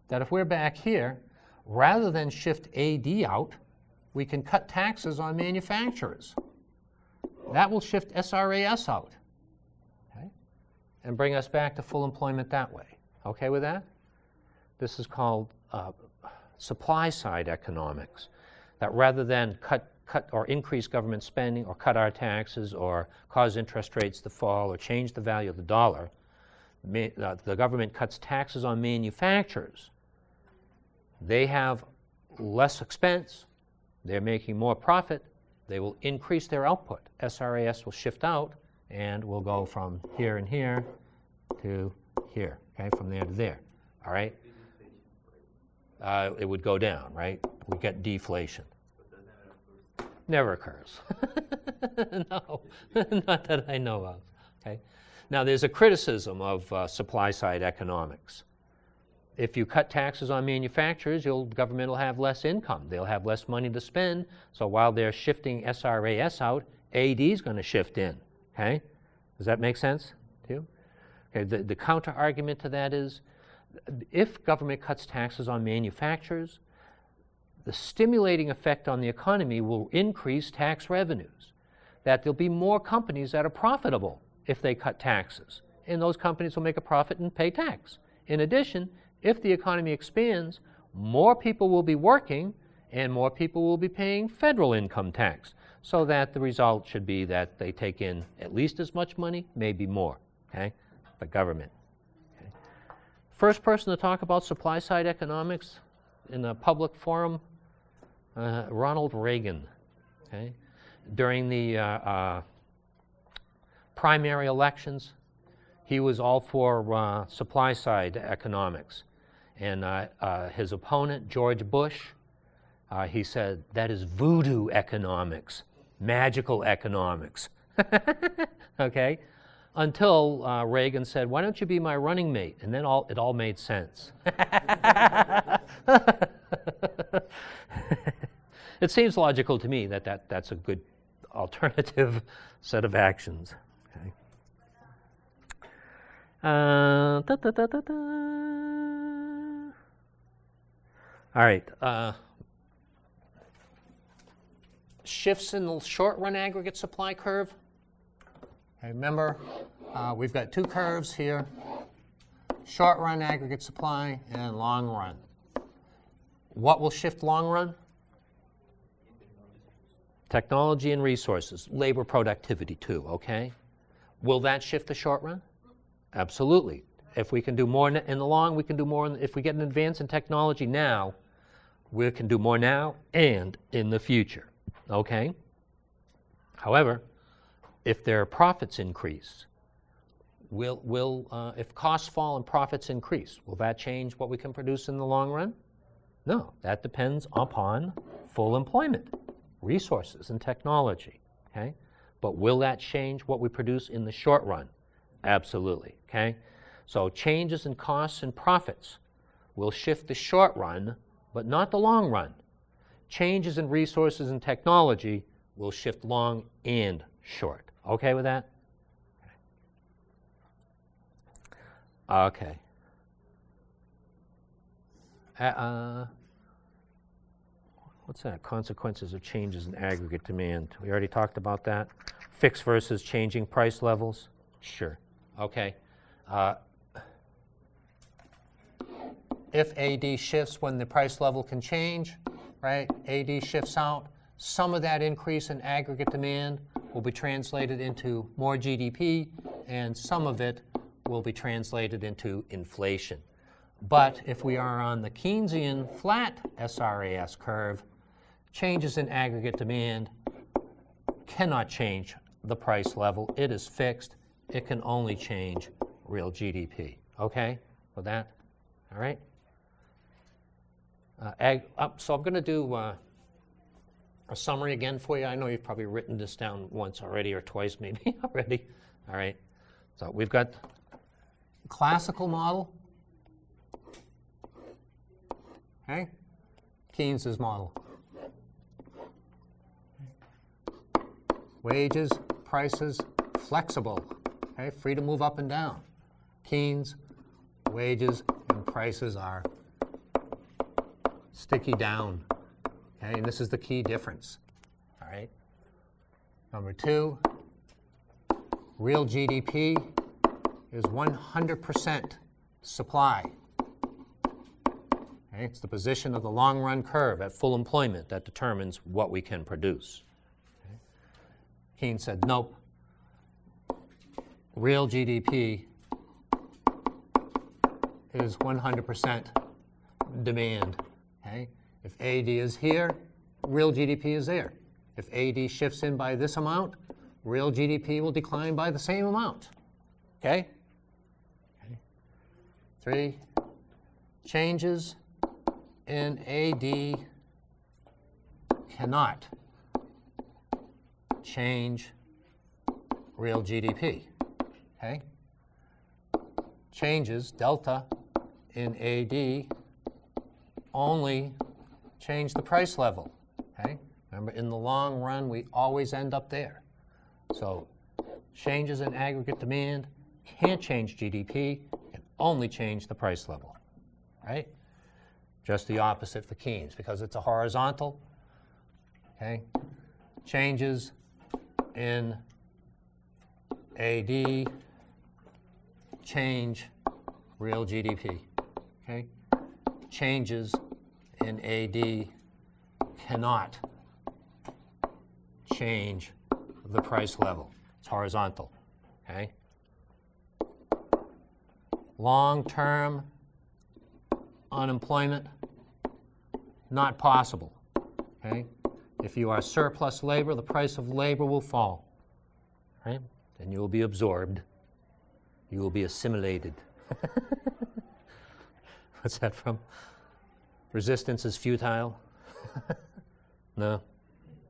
That if we're back here, rather than shift AD out, we can cut taxes on manufacturers. That will shift SRAS out, okay, and bring us back to full employment that way. Okay with that? This is called supply-side economics. That rather than cut or increase government spending or cut our taxes or cause interest rates to fall or change the value of the dollar, the government cuts taxes on manufacturers. They have less expense, they're making more profit, they will increase their output. SRAS will shift out, and we'll go from here and here to here, okay, from there to there, all right? It would go down, right? We get deflation. Never occurs. No, not that I know of, okay? Now, there's a criticism of supply-side economics. If you cut taxes on manufacturers, government will have less income. They'll have less money to spend. So while they're shifting SRAS out, AD is going to shift in. Okay? Does that make sense to you? Okay, the counter argument to that is, if government cuts taxes on manufacturers, the stimulating effect on the economy will increase tax revenues. That there'll be more companies that are profitable if they cut taxes. And those companies will make a profit and pay tax. In addition, if the economy expands, more people will be working and more people will be paying federal income tax, so that the result should be that they take in at least as much money, maybe more, okay, the government. Okay. First person to talk about supply-side economics in a public forum, Ronald Reagan. Okay. During the primary elections, he was all for supply-side economics. And his opponent, George Bush, he said, that is voodoo economics, magical economics. Okay? Until Reagan said, why don't you be my running mate? And then it all made sense. It seems logical to me that that's a good alternative set of actions. Okay. All right. Shifts in the short-run aggregate supply curve. Okay, remember, we've got two curves here, short-run aggregate supply and long-run. What will shift long-run? Technology and resources, labor productivity too, okay? Will that shift the short-run? Absolutely. If we can do more in the long, we can do more. If we get an advance in technology now, we can do more now and in the future, okay? However, if their profits increase, if costs fall and profits increase, will that change what we can produce in the long run? No, that depends upon full employment, resources, and technology, okay? But will that change what we produce in the short run? Absolutely, okay? So changes in costs and profits will shift the short run, but not the long run. Changes in resources and technology will shift long and short. Okay with that? Okay. What's that? Consequences of changes in aggregate demand. We already talked about that. Fixed versus changing price levels. Sure. Okay. If AD shifts when the price level can change, right? AD shifts out. Some of that increase in aggregate demand will be translated into more GDP, and some of it will be translated into inflation. But if we are on the Keynesian flat SRAS curve, changes in aggregate demand cannot change the price level. It is fixed. It can only change real GDP. Okay with that? All right? So I'm going to do a summary again for you. I know you've probably written this down once already or twice maybe already. All right. So we've got classical model. Okay. Keynes's model. Wages, prices, flexible. Okay. Free to move up and down. Keynes, wages, and prices are sticky down. Okay, and this is the key difference. All right. Number two, real GDP is 100% supply. Okay, it's the position of the long-run curve at full employment that determines what we can produce. Okay. Keynes said, nope. Real GDP is 100% demand. Okay? If AD is here, real GDP is there. If AD shifts in by this amount, real GDP will decline by the same amount. Okay? 3, changes in AD cannot change real GDP. Okay? Changes, delta, in AD only change the price level. Okay? Remember, in the long run, we always end up there. So changes in aggregate demand can't change GDP, can only change the price level. Right? Just the opposite for Keynes, because it's a horizontal. Okay? Changes in AD change real GDP. Okay? Changes in AD cannot change the price level. It's horizontal. Okay? Long-term unemployment, not possible. Okay? If you are surplus labor, the price of labor will fall. Right? Then you will be absorbed. You will be assimilated. What's that from? Resistance is futile? No?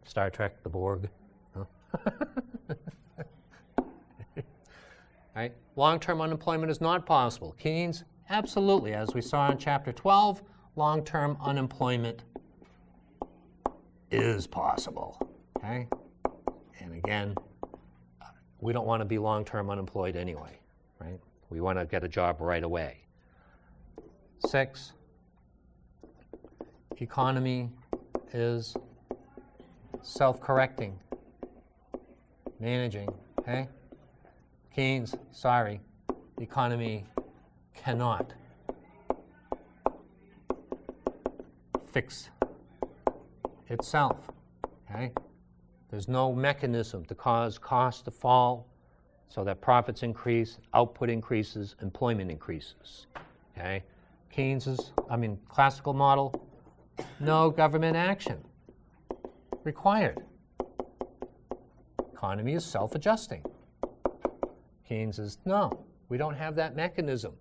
Star Trek, the Borg? No? Right? Long-term unemployment is not possible. Keynes, absolutely. As we saw in Chapter 12, long-term unemployment is possible. Okay? And again, we don't want to be long-term unemployed anyway. Right? We want to get a job right away. 6, economy is self-correcting, managing. Okay? Keynes, sorry, economy cannot fix itself. Okay? There's no mechanism to cause costs to fall so that profits increase, output increases, employment increases. Okay? Classical model, no government action required. Economy is self-adjusting. Keynes is, no, we don't have that mechanism.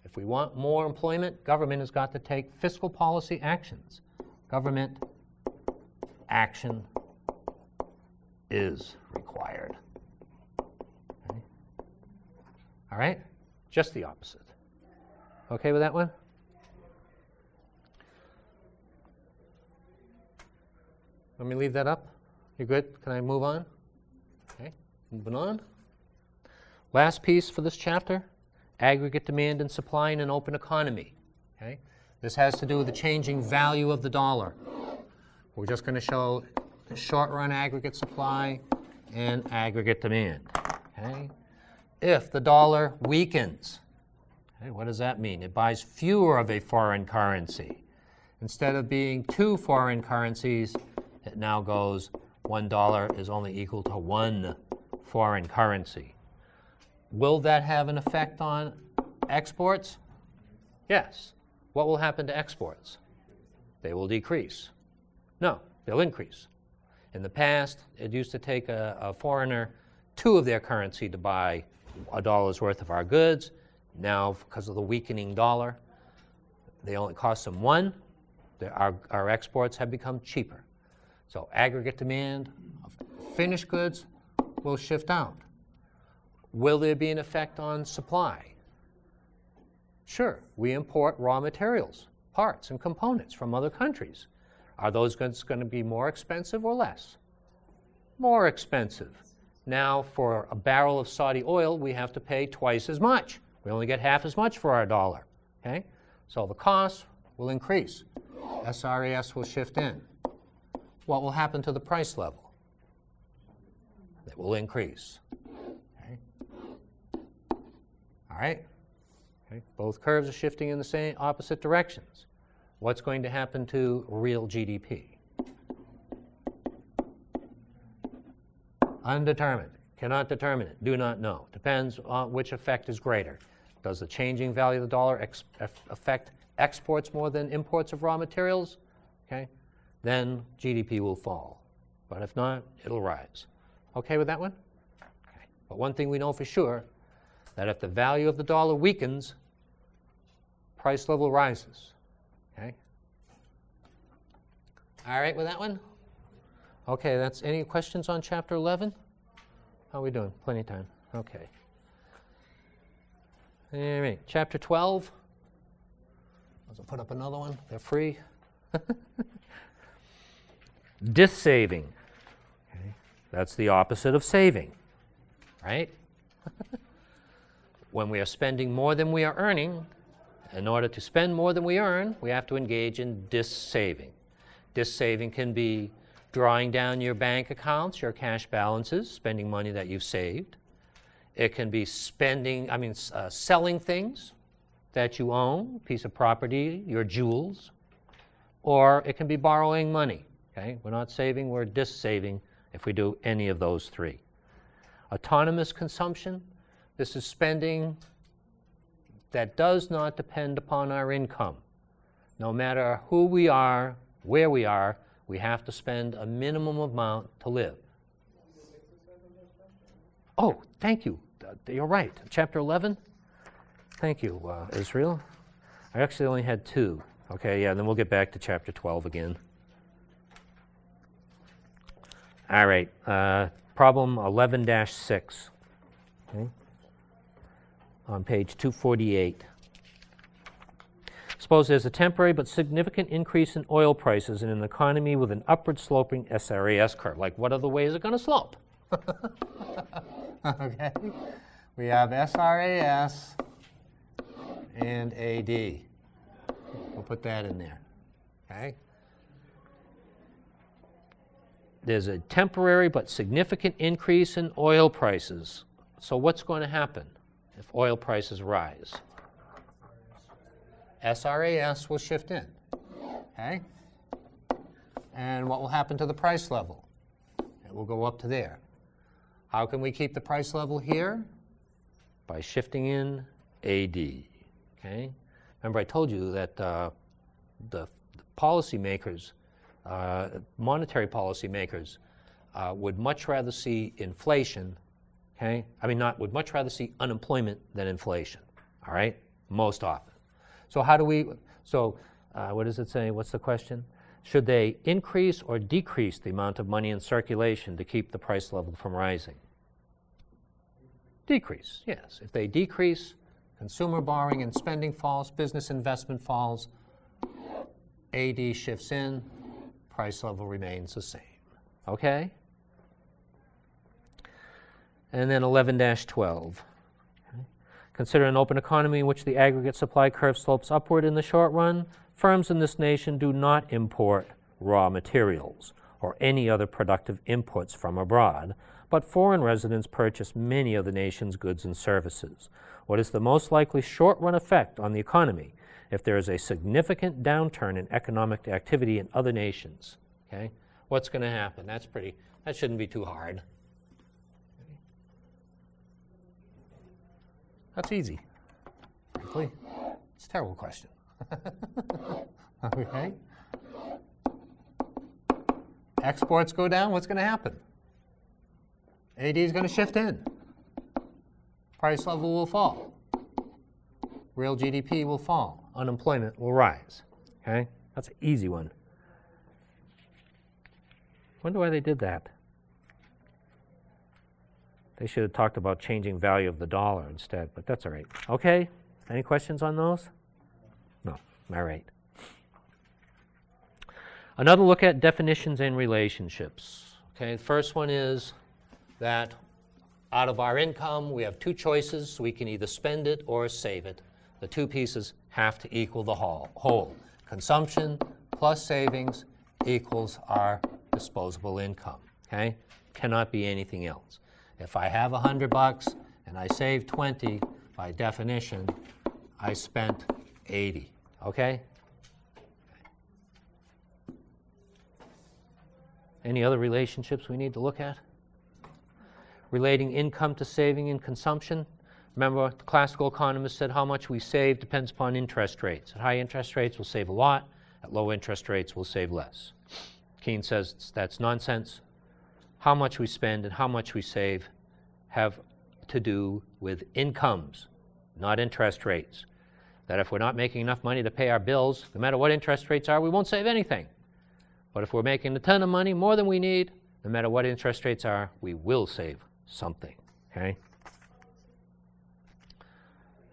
If we want more employment, government has got to take fiscal policy actions. Government action is required. Okay. All right? Just the opposite. Okay with that one? Let me leave that up. You good? Can I move on? Okay, moving on. Last piece for this chapter, aggregate demand and supply in an open economy. Okay? This has to do with the changing value of the dollar. We're just going to show short-run aggregate supply and aggregate demand. Okay? If the dollar weakens, okay, what does that mean? It buys fewer of a foreign currency. Instead of being 2 foreign currencies, it now goes $1 is only equal to 1 foreign currency. Will that have an effect on exports? Yes. What will happen to exports? They will decrease. No, they'll increase. In the past, it used to take a foreigner 2 of their currency to buy $1's worth of our goods. Now, because of the weakening dollar, they only cost them 1. Our exports have become cheaper. So aggregate demand of finished goods will shift out. Will there be an effect on supply? Sure, we import raw materials, parts, and components from other countries. Are those goods going to be more expensive or less? More expensive. Now, for a barrel of Saudi oil, we have to pay twice as much. We only get half as much for our dollar. Okay? So the cost will increase. SRAS will shift in. What will happen to the price level? It will increase. Okay? All right? Okay. Both curves are shifting in the same opposite directions. What's going to happen to real GDP? Undetermined. Cannot determine it. Do not know. Depends on which effect is greater. Does the changing value of the dollar affect exports more than imports of raw materials? Okay? Then GDP will fall. But if not, it'll rise. Okay with that one? But one thing we know for sure, that if the value of the dollar weakens, price level rises. Okay? All right with that one? Okay, that's any questions on chapter 11? How are we doing? Plenty of time. Okay. All right, chapter 12. I'll put up another one. They're free. Dissaving. Okay. That's the opposite of saving, right? When we are spending more than we are earning, in order to spend more than we earn, we have to engage in dissaving. Dissaving can be drawing down your bank accounts, your cash balances, spending money that you've saved. It can be selling things that you own, piece of property, your jewels, or it can be borrowing money. Okay? We're not saving, we're dissaving if we do any of those three. Autonomous consumption, this is spending that does not depend upon our income. No matter who we are, where we are, we have to spend a minimum amount to live. Oh, thank you. You're right. Chapter 11. Thank you, Israel. I actually only had 2. Okay, yeah, then we'll get back to chapter 12 again. All right, problem 11-6. Okay. On page 248. Suppose there's a temporary but significant increase in oil prices in an economy with an upward sloping SRAS curve. Like, what other way is it going to slope? Okay. We have SRAS and AD. We'll put that in there. Okay. There's a temporary but significant increase in oil prices. So what's going to happen if oil prices rise? SRAS will shift in. Okay? And what will happen to the price level? It will go up to there. How can we keep the price level here? By shifting in AD. Okay? Remember I told you that the policymakers, monetary policymakers, would much rather see inflation, okay? Would much rather see unemployment than inflation, all right? Most often. So how do we, what does it say? What's the question? Should they increase or decrease the amount of money in circulation to keep the price level from rising? Decrease, yes. If they decrease, consumer borrowing and spending falls, business investment falls, AD shifts in, price level remains the same. Okay? And then 11-12. Okay. Consider an open economy in which the aggregate supply curve slopes upward in the short run. Firms in this nation do not import raw materials or any other productive inputs from abroad, but foreign residents purchase many of the nation's goods and services. What is the most likely short-run effect on the economy if there is a significant downturn in economic activity in other nations? Okay? What's going to happen? That shouldn't be too hard. That's easy, frankly. It's a terrible question. Okay? Exports go down, what's going to happen? AD is going to shift in. Price level will fall. Real GDP will fall. Unemployment will rise. Okay? That's an easy one. Wonder why they did that. They should have talked about changing value of the dollar instead, but that's all right. Okay? Any questions on those? No. All right. Another look at definitions and relationships. Okay, the first one is that out of our income, we have 2 choices. We can either spend it or save it. The 2 pieces have to equal the whole. Consumption plus savings equals our disposable income. Okay? Cannot be anything else. If I have $100 and I save 20, by definition, I spent 80. Okay? Any other relationships we need to look at? Relating income to saving and consumption. Remember, the classical economists said how much we save depends upon interest rates. At high interest rates, we'll save a lot. At low interest rates, we'll save less. Keynes says that's nonsense. How much we spend and how much we save have to do with incomes, not interest rates. That if we're not making enough money to pay our bills, no matter what interest rates are, we won't save anything. But if we're making a ton of money, more than we need, no matter what interest rates are, we will save something, okay?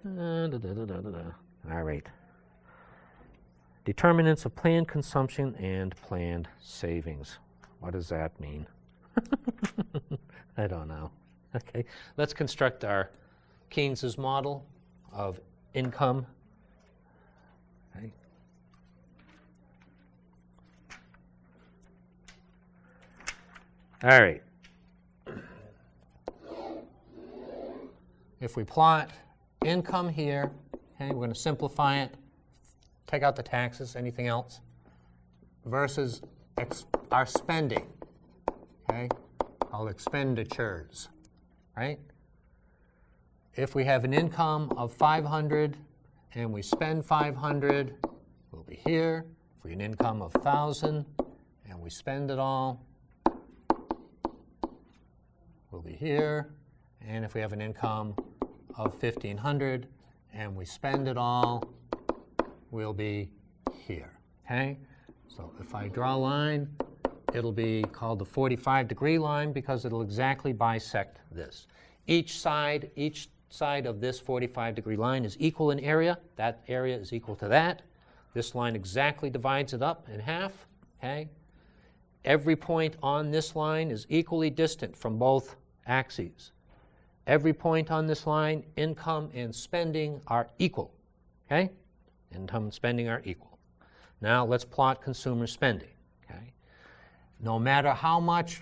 All right. Determinants of planned consumption and planned savings. What does that mean? I don't know. Okay, let's construct our Keynes' model of income. Okay. All right. If we plot income here, okay, we're going to simplify it, take out the taxes, anything else, versus our spending, okay, called expenditures, right? If we have an income of 500 and we spend 500, we'll be here. If we have an income of 1,000 and we spend it all, we'll be here. And if we have an income of 1,500 and we spend it all, we'll be here, okay? So if I draw a line, it'll be called the 45-degree line because it'll exactly bisect this. Each side of this 45-degree line is equal in area. That area is equal to that. This line exactly divides it up in half, okay? Every point on this line is equally distant from both axes. Every point on this line, income and spending are equal, okay? Income and spending are equal. Now let's plot consumer spending, okay? No matter how much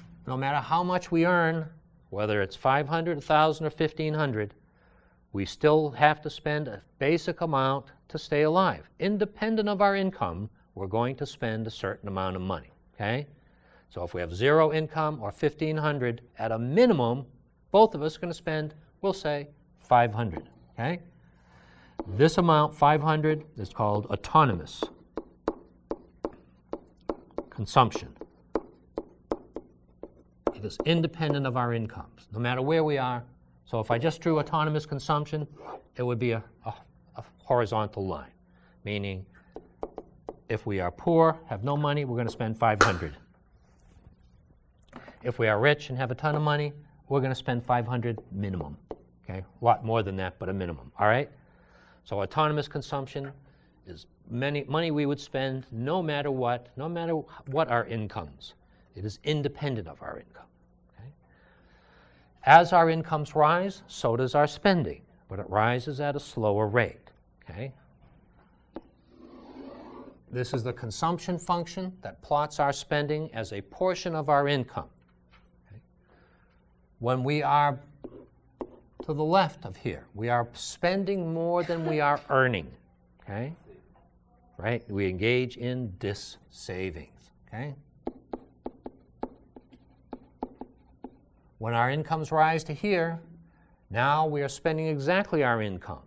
we earn, whether it's 500, 1,000, or 1,500, we still have to spend a basic amount to stay alive. Independent of our income, we're going to spend a certain amount of money, okay? So if we have 0 income or 1,500, at a minimum, both of us are going to spend, we'll say, 500, okay? This amount, 500, is called autonomous consumption. It is independent of our incomes, no matter where we are. So if I just drew autonomous consumption, it would be a horizontal line, meaning if we are poor, have no money, we're going to spend 500. If we are rich and have a ton of money, we're going to spend 500 minimum, okay? A lot more than that, but a minimum, all right? So autonomous consumption is money we would spend no matter what our incomes. It is independent of our income, okay? As our incomes rise, so does our spending, but it rises at a slower rate, okay? This is the consumption function that plots our spending as a portion of our income. Okay? When we are to the left of here, we are spending more than we are earning, okay? Right? We engage in dis-savings, okay? When our incomes rise to here, now we are spending exactly our income.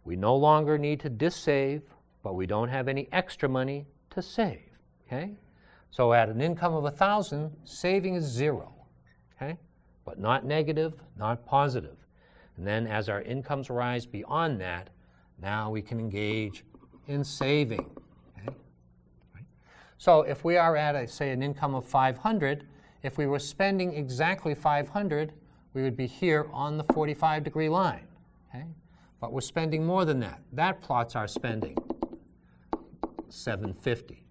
We no longer need to dis-save, but we don't have any extra money to save, okay? So at an income of 1,000, saving is 0, okay? But not negative, not positive. And then as our incomes rise beyond that, now we can engage in saving, okay? Right? So if we are at, say, an income of 500, if we were spending exactly 500, we would be here on the 45-degree line, okay? But we're spending more than that. That plots our spending, 750,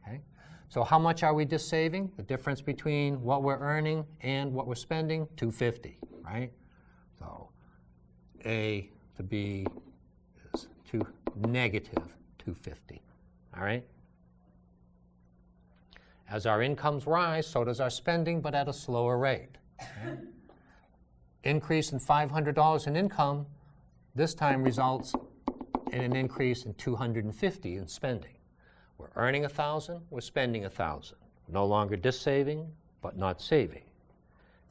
okay? So how much are we just saving? The difference between what we're earning and what we're spending, 250, right? So A to B is negative 250, all right? As our incomes rise, so does our spending, but at a slower rate. Okay? Increase in $500 in income this time results in an increase in $250 in spending. We're earning 1,000, we're spending 1,000. No longer dis-saving, but not saving.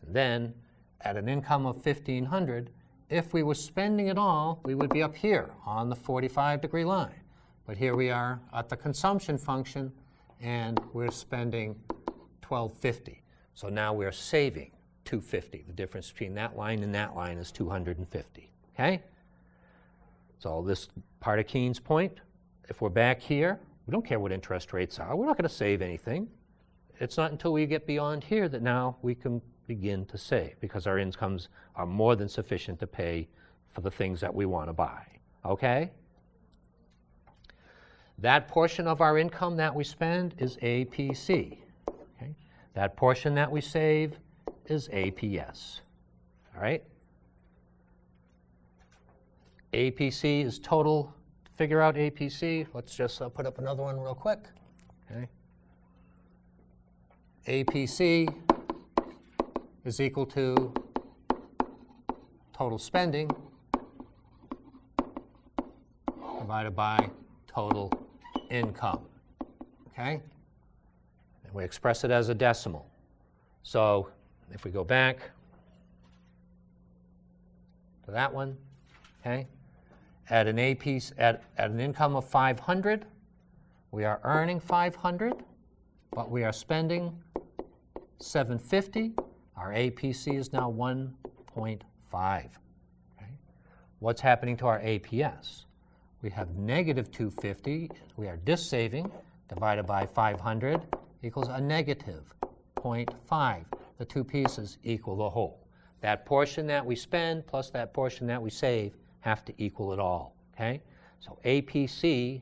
And then, at an income of 1,500, if we were spending it all, we would be up here on the 45-degree line. But here we are at the consumption function, and we're spending $1,250. So now we're saving 250. The difference between that line and that line is 250, okay? So this part of Keynes' point, if we're back here, we don't care what interest rates are. We're not going to save anything. It's not until we get beyond here that now we can begin to save because our incomes are more than sufficient to pay for the things that we want to buy, okay? That portion of our income that we spend is APC, okay? That portion that we save is APS, all right? APC is total. To figure out APC, let's just put up another one real quick, okay? APC is equal to total spending divided by total income, okay? And we express it as a decimal. So if we go back to that one, okay, at an at an income of 500, we are earning 500, but we are spending 750. Our APC is now 1.5. Okay? What's happening to our APS? We have negative 250. We are dissaving divided by 500 equals a negative 0.5. The two pieces equal the whole. That portion that we spend plus that portion that we save have to equal it all. Okay? So APC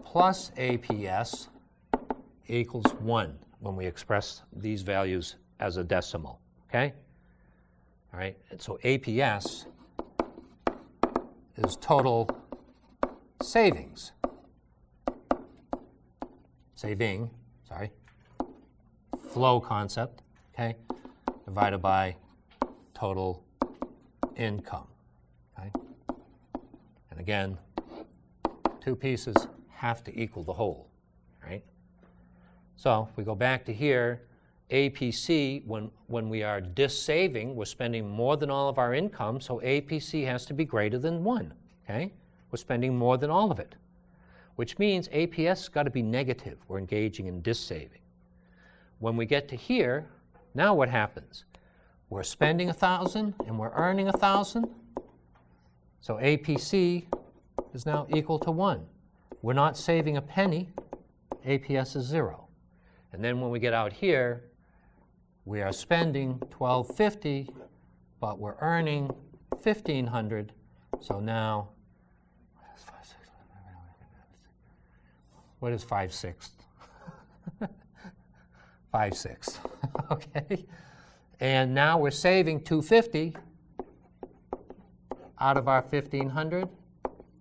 plus APS equals 1 when we express these values as a decimal, okay? All right, and so APS is total savings, flow concept, okay, divided by total income, okay? And again, two pieces have to equal the whole, right? So if we go back to here, APC, when we are dissaving, we're spending more than all of our income, so APC has to be greater than 1, okay? We're spending more than all of it, which means APS has got to be negative. We're engaging in dissaving. When we get to here, now what happens? We're spending 1,000 and we're earning 1,000, so APC is now equal to 1. We're not saving a penny. APS is 0. And then when we get out here, we are spending $1,250, but we're earning $1,500. So now, what is 5/6? 5/6, okay? And now we're saving $250 out of our $1,500.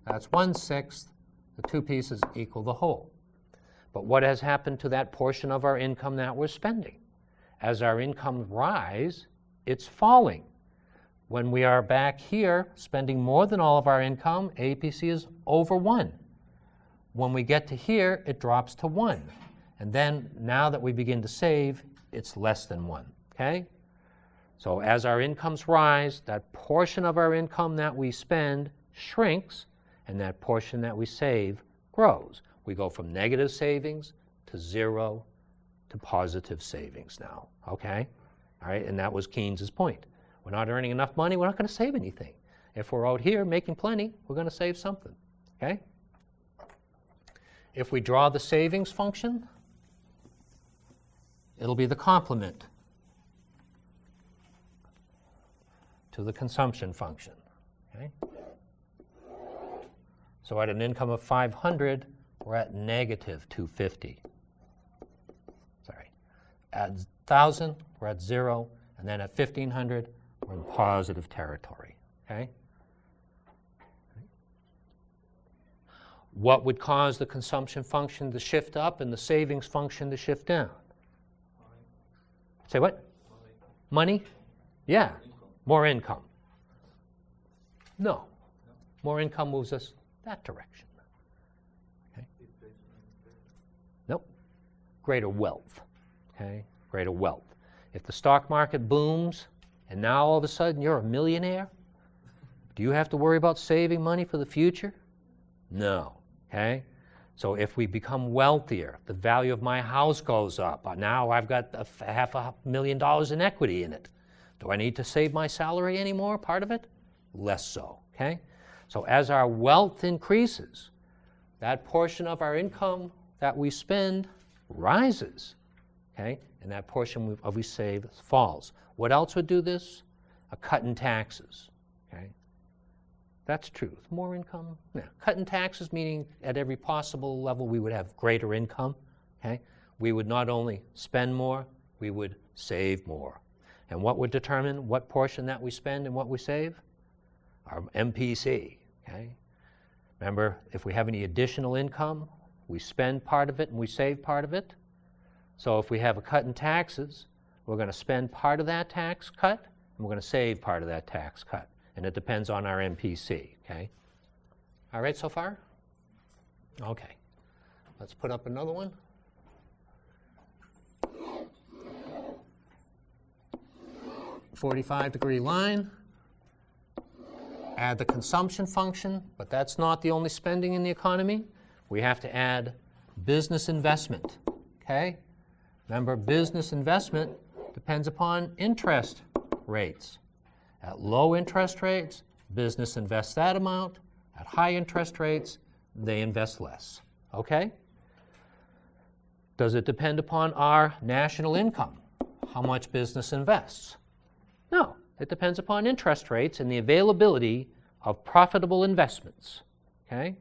That's 1/6. The two pieces equal the whole. But what has happened to that portion of our income that we're spending? As our incomes rise, it's falling. When we are back here spending more than all of our income, APC is over 1. When we get to here, it drops to 1. And then now that we begin to save, it's less than 1, okay? So as our incomes rise, that portion of our income that we spend shrinks, and that portion that we save grows. We go from negative savings to 0 to positive savings now, okay? All right, and that was Keynes' point. We're not earning enough money, we're not going to save anything. If we're out here making plenty, we're going to save something, okay? If we draw the savings function, it'll be the complement to the consumption function, okay? So at an income of 500, we're at negative 250. Sorry. At 1,000, we're at 0. And then at 1,500, we're in positive territory. Okay? What would cause the consumption function to shift up and the savings function to shift down? Say what? Money? Yeah. More income. No. More income moves us that direction. Okay? Nope. Greater wealth. Okay? Greater wealth. If the stock market booms and now all of a sudden you're a millionaire, do you have to worry about saving money for the future? No. Okay? So if we become wealthier, the value of my house goes up. Now I've got $500,000 in equity in it. Do I need to save my salary anymore, part of it? Less so, okay? So as our wealth increases, that portion of our income that we spend rises, okay? And that portion we save falls. What else would do this? A cut in taxes, okay? That's true. More income? Yeah. Cut in taxes, meaning at every possible level we would have greater income. Okay? We would not only spend more, we would save more. And what would determine what portion that we spend and what we save? Our MPC. Okay? Remember, if we have any additional income, we spend part of it and we save part of it. So if we have a cut in taxes, we're going to spend part of that tax cut and we're going to save part of that tax cut. And it depends on our MPC, okay? All right so far? Okay. Let's put up another one. "45-degree line. Add the consumption function, but that's not the only spending in the economy. We have to add business investment, okay? Remember, business investment depends upon interest rates. At low interest rates, business invests that amount. At high interest rates, they invest less. Okay? Does it depend upon our national income, how much business invests? No. It depends upon interest rates and the availability of profitable investments. Okay?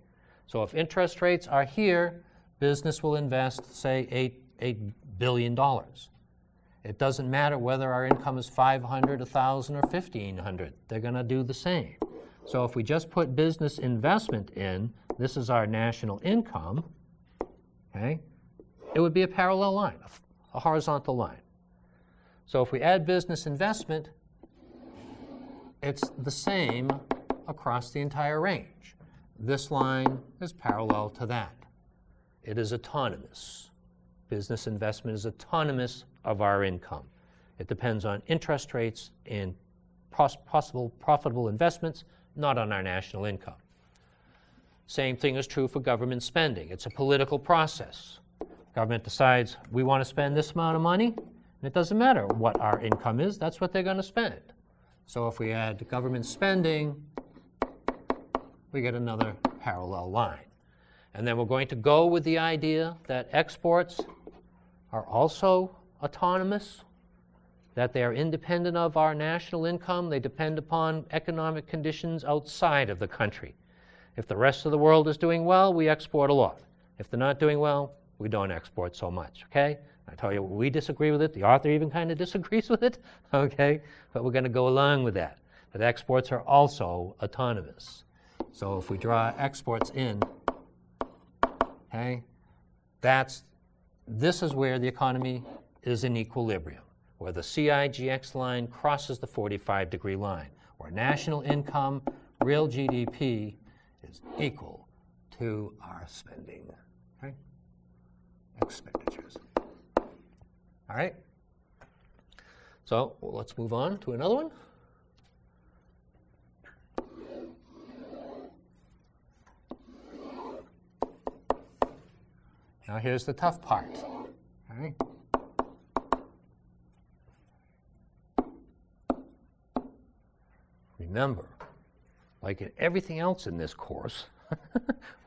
So if interest rates are here, business will invest, say, $8 billion. It doesn't matter whether our income is $500, $1,000, or $1,500. They're going to do the same. So if we just put business investment in, this is our national income, okay, it would be a parallel line, a horizontal line. So if we add business investment, it's the same across the entire range. This line is parallel to that. It is autonomous. Business investment is autonomous of our income. It depends on interest rates and possible profitable investments, not on our national income. Same thing is true for government spending. It's a political process. Government decides we want to spend this amount of money, and it doesn't matter what our income is, that's what they're going to spend. So if we add government spending, we get another parallel line. And then we're going to go with the idea that exports are also autonomous, that they are independent of our national income. They depend upon economic conditions outside of the country. If the rest of the world is doing well, we export a lot. If they're not doing well, we don't export so much, okay? I tell you, we disagree with it. The author even kind of disagrees with it, okay? But we're going to go along with that. But exports are also autonomous. So if we draw exports in, okay, this is where the economy is in equilibrium, where the CIGX line crosses the 45-degree line, where national income, real GDP, is equal to our spending, okay? Expenditures. All right? So let's move on to another one. Now here's the tough part. All right? Remember, like in everything else in this course,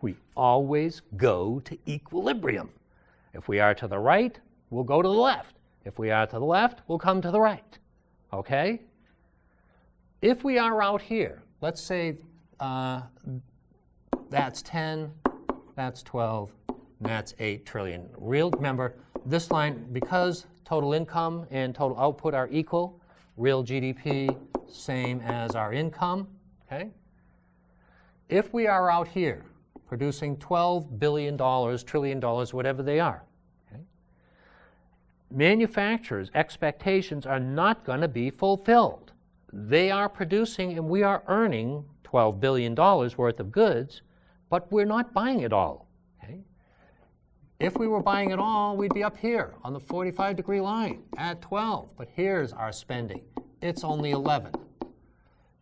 we always go to equilibrium. If we are to the right, we'll go to the left. If we are to the left, we'll come to the right. Okay? If we are out here, let's say that's 10, that's 12, and that's 8 trillion. Remember, this line, because total income and total output are equal, real GDP, same as our income, okay? If we are out here producing $12 billion, trillion dollars, whatever they are, okay, manufacturers' expectations are not going to be fulfilled. They are producing and we are earning $12 billion worth of goods, but we're not buying it all. Okay? If we were buying it all, we'd be up here on the 45-degree line at 12. But here's our spending. It's only 11.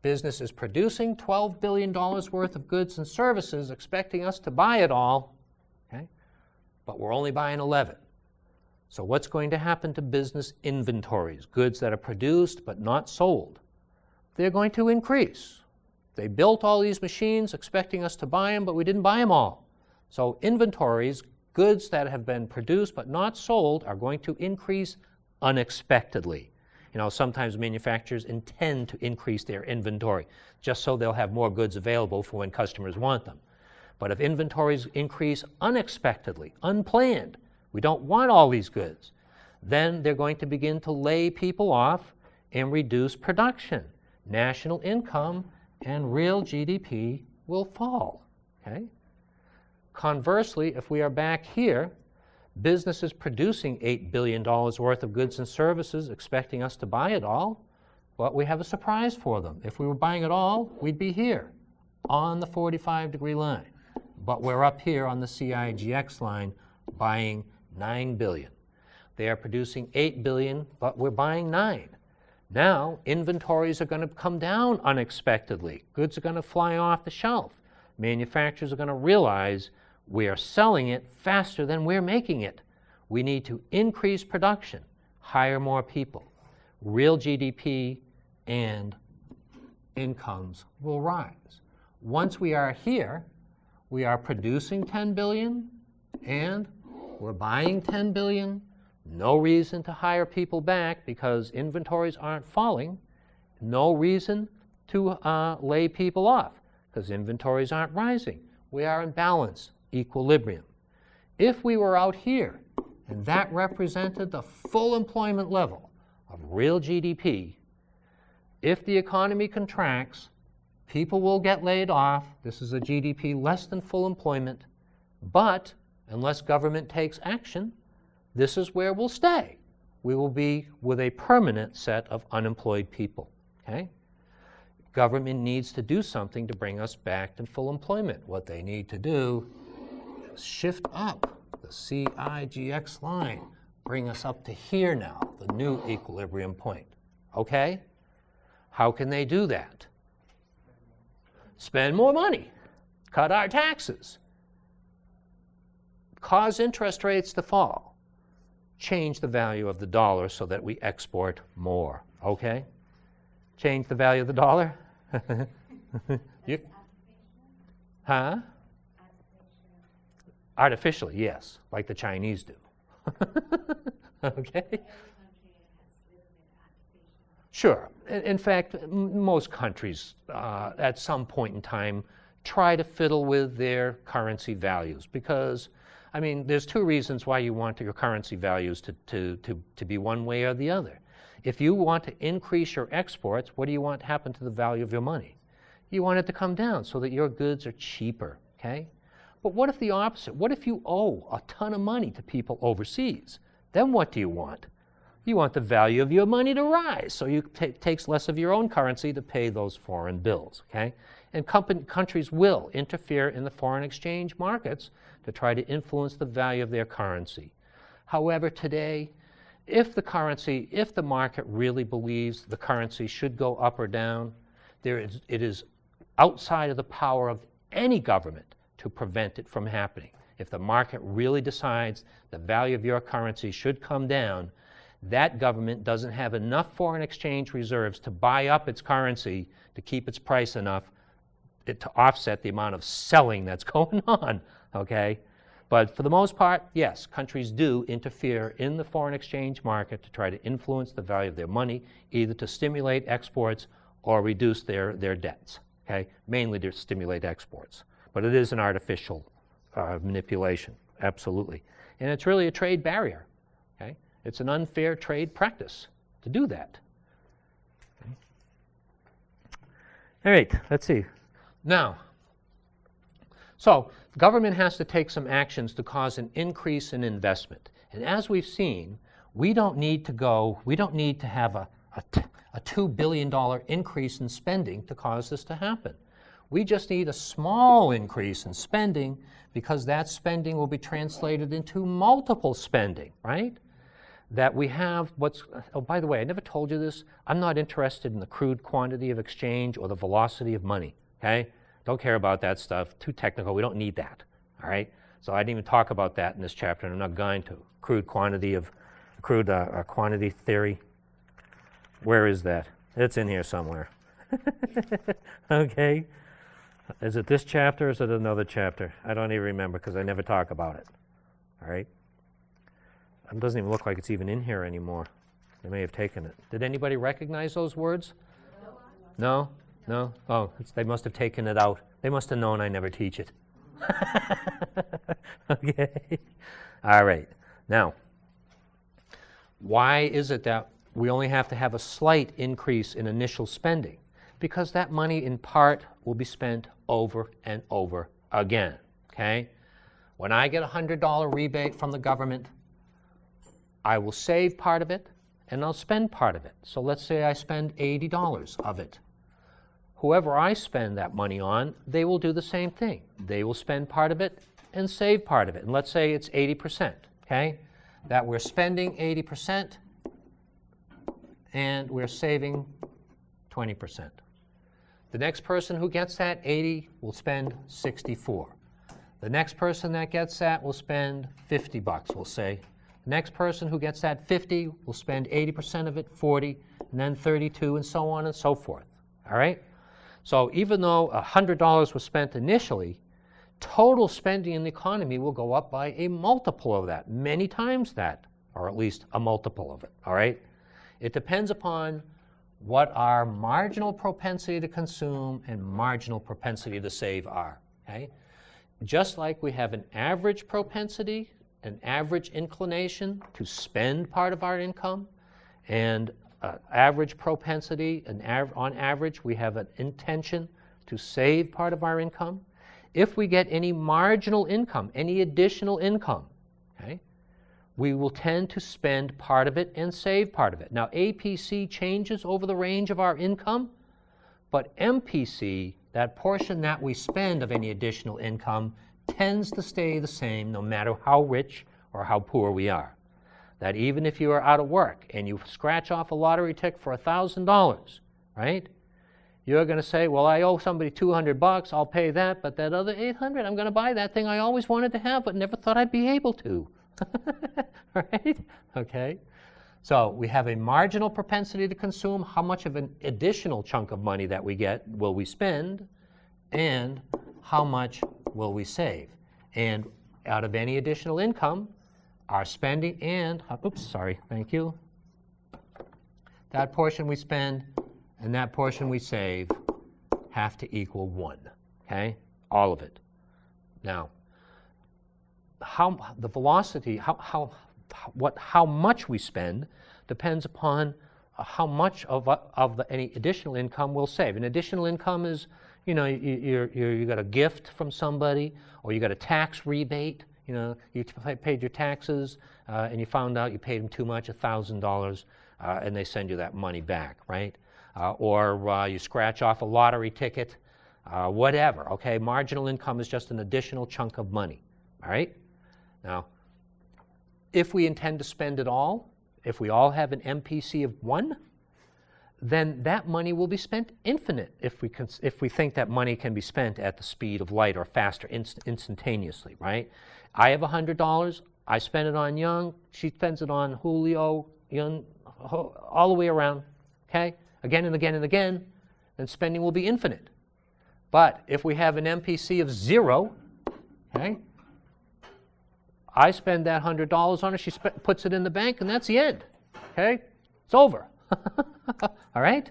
Business is producing $12 billion worth of goods and services, expecting us to buy it all. Okay? but we're only buying 11. So what's going to happen to business inventories, goods that are produced but not sold? They're going to increase. They built all these machines expecting us to buy them, but we didn't buy them all. So inventories, goods that have been produced but not sold, are going to increase unexpectedly. You know, sometimes manufacturers intend to increase their inventory just so they'll have more goods available for when customers want them. But if inventories increase unexpectedly, unplanned, we don't want all these goods, then they're going to begin to lay people off and reduce production. National income and real GDP will fall. Okay? Conversely, if we are back here, businesses producing $8 billion worth of goods and services expecting us to buy it all, but we have a surprise for them. If we were buying it all, we'd be here on the 45-degree line. But we're up here on the CIGX line buying $9 billion. They are producing $8 billion, but we're buying $9 billion. Now, inventories are going to come down unexpectedly. Goods are going to fly off the shelf. Manufacturers are going to realize we are selling it faster than we're making it. We need to increase production, hire more people. Real GDP and incomes will rise. Once we are here, we are producing $10 billion and we're buying $10 billion. No reason to hire people back because inventories aren't falling. No reason to lay people off because inventories aren't rising. We are in balance, equilibrium. If we were out here and that represented the full employment level of real GDP, if the economy contracts, people will get laid off. This is a GDP less than full employment. But unless government takes action, this is where we'll stay. We will be with a permanent set of unemployed people. Okay? Government needs to do something to bring us back to full employment. What they need to do is shift up the CIGX line, bring us up to here now, the new equilibrium point. Okay? How can they do that? Spend more money, cut our taxes, cause interest rates to fall, change the value of the dollar so that we export more. Okay? Change the value of the dollar? Huh? Artificially, yes, like the Chinese do. Okay? Sure. In fact, most countries at some point in time try to fiddle with their currency values because, I mean, there's two reasons why you want your currency values to be one way or the other. If you want to increase your exports, what do you want to happen to the value of your money? You want it to come down so that your goods are cheaper, okay? But what if the opposite? What if you owe a ton of money to people overseas? Then what do you want? You want the value of your money to rise, so you takes less of your own currency to pay those foreign bills, okay? And countries will interfere in the foreign exchange markets to try to influence the value of their currency. However, today, if the market really believes the currency should go up or down, it is outside of the power of any government to prevent it from happening. If the market really decides the value of your currency should come down, that government doesn't have enough foreign exchange reserves to buy up its currency to keep its price enough to offset the amount of selling that's going on, okay? But for the most part, yes, countries do interfere in the foreign exchange market to try to influence the value of their money, either to stimulate exports or reduce their debts, okay? Mainly to stimulate exports. But it is an artificial manipulation, absolutely. And it's really a trade barrier, okay? It's an unfair trade practice to do that. Okay. All right, let's see. Now, so government has to take some actions to cause an increase in investment. And as we've seen, we don't need to have a $2 billion increase in spending to cause this to happen. We just need a small increase in spending because that spending will be translated into multiple spending, right? That we have oh, by the way, I never told you this. I'm not interested in the crude quantity of exchange or the velocity of money, okay? Don't care about that stuff. Too technical. We don't need that, all right? So I didn't even talk about that in this chapter, and I'm not going to. Crude quantity theory. Where is that? It's in here somewhere. Okay. Is it this chapter or is it another chapter? I don't even remember because I never talk about it. All right. It doesn't even look like it's even in here anymore. They may have taken it. Did anybody recognize those words? No? No? Oh, they must have taken it out. They must have known I never teach it. Okay. All right. Now, why is it that we only have to have a slight increase in initial spending? Because that money in part will be spent over and over again. Okay? When I get a $100 rebate from the government, I will save part of it and I'll spend part of it. So let's say I spend $80 of it. Whoever I spend that money on, they will do the same thing. They will spend part of it and save part of it. And let's say it's 80%, okay? That we're spending 80% and we're saving 20%. The next person who gets that 80 will spend 64. The next person that gets that will spend 50 bucks, we'll say. The next person who gets that 50 will spend 80% of it, 40, and then 32, and so on and so forth, all right? So even though $100 was spent initially, total spending in the economy will go up by a multiple of that, many times that, or at least a multiple of it, all right? It depends upon what our marginal propensity to consume and marginal propensity to save are, okay? Just like we have an average propensity, an average inclination to spend part of our income, and average propensity, on average, we have an intention to save part of our income. If we get any marginal income, any additional income, okay, we will tend to spend part of it and save part of it. Now, APC changes over the range of our income, but MPC, that portion that we spend of any additional income, tends to stay the same no matter how rich or how poor we are. That even if you are out of work and you scratch off a lottery ticket for $1,000, right? You're going to say, well, I owe somebody 200 bucks, I'll pay that, but that other 800, I'm going to buy that thing I always wanted to have but never thought I'd be able to. Right? Okay? So we have a marginal propensity to consume. How much of an additional chunk of money that we get will we spend, and how much will we save? And out of any additional income, our spending and, thank you. That portion we spend and that portion we save have to equal 1, okay? All of it. Now, the velocity, how much we spend depends upon how much of any additional income we'll save. And additional income is, you know, you got a gift from somebody, or you got a tax rebate. You know, you paid your taxes and you found out you paid them too much, $1,000, and they send you that money back, right? Or you scratch off a lottery ticket, whatever, okay? Marginal income is just an additional chunk of money, all right? Now, if we intend to spend it all, if we all have an MPC of 1, then that money will be spent infinite if we think that money can be spent at the speed of light or faster instantaneously, right? I have $100, I spend it on Young, she spends it on Julio, Young, all the way around, okay? Again and again and again, then spending will be infinite. But if we have an MPC of 0, okay, I spend that $100 on her, she puts it in the bank, and that's the end, okay? It's over. All right?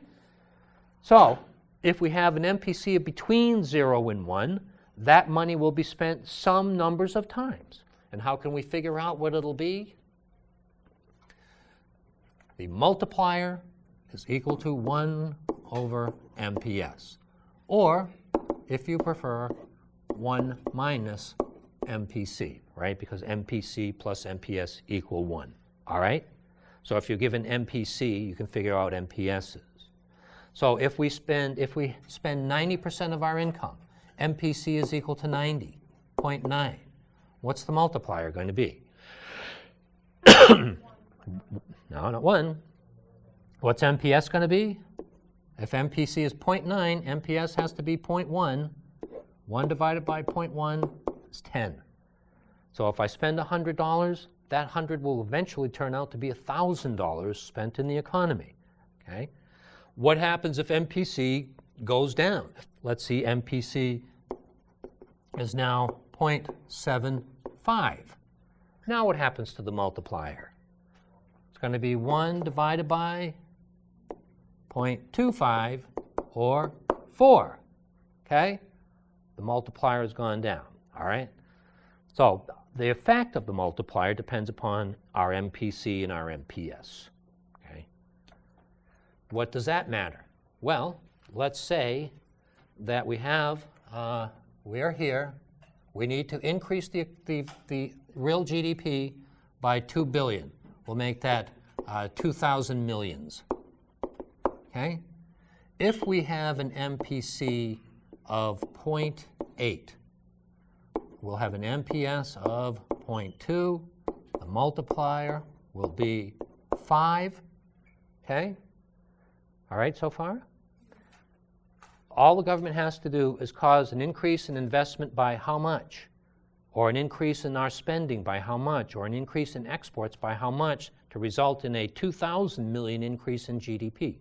So, if we have an MPC of between 0 and 1, that money will be spent some numbers of times. And how can we figure out what it'll be? The multiplier is equal to 1 over MPS. Or, if you prefer, 1 minus MPC, right? Because MPC plus MPS equal 1. All right? So if you're given MPC, you can figure out MPSs. So if we spend 90% of our income, MPC is equal to 90.9. What's the multiplier going to be? No, not 1. What's MPS going to be? If MPC is 0.9, MPS has to be 0.1. 1 divided by 0.1 is 10. So if I spend $100, that 100 will eventually turn out to be $1,000 spent in the economy. Okay? What happens if MPC goes down? Let's see, MPC is now 0.75. Now what happens to the multiplier? It's going to be 1 divided by 0.25 or 4. Okay? The multiplier has gone down. All right? So the effect of the multiplier depends upon our MPC and our MPS. Okay? What does that matter? Well, let's say that we have, we're here, we need to increase the real GDP by 2 billion. We'll make that 2,000 millions. Okay? If we have an MPC of 0.8, we'll have an MPS of 0.2. The multiplier will be 5. Okay? All right so far? All the government has to do is cause an increase in investment by how much? Or an increase in our spending by how much? Or an increase in exports by how much to result in a 2,000 million increase in GDP?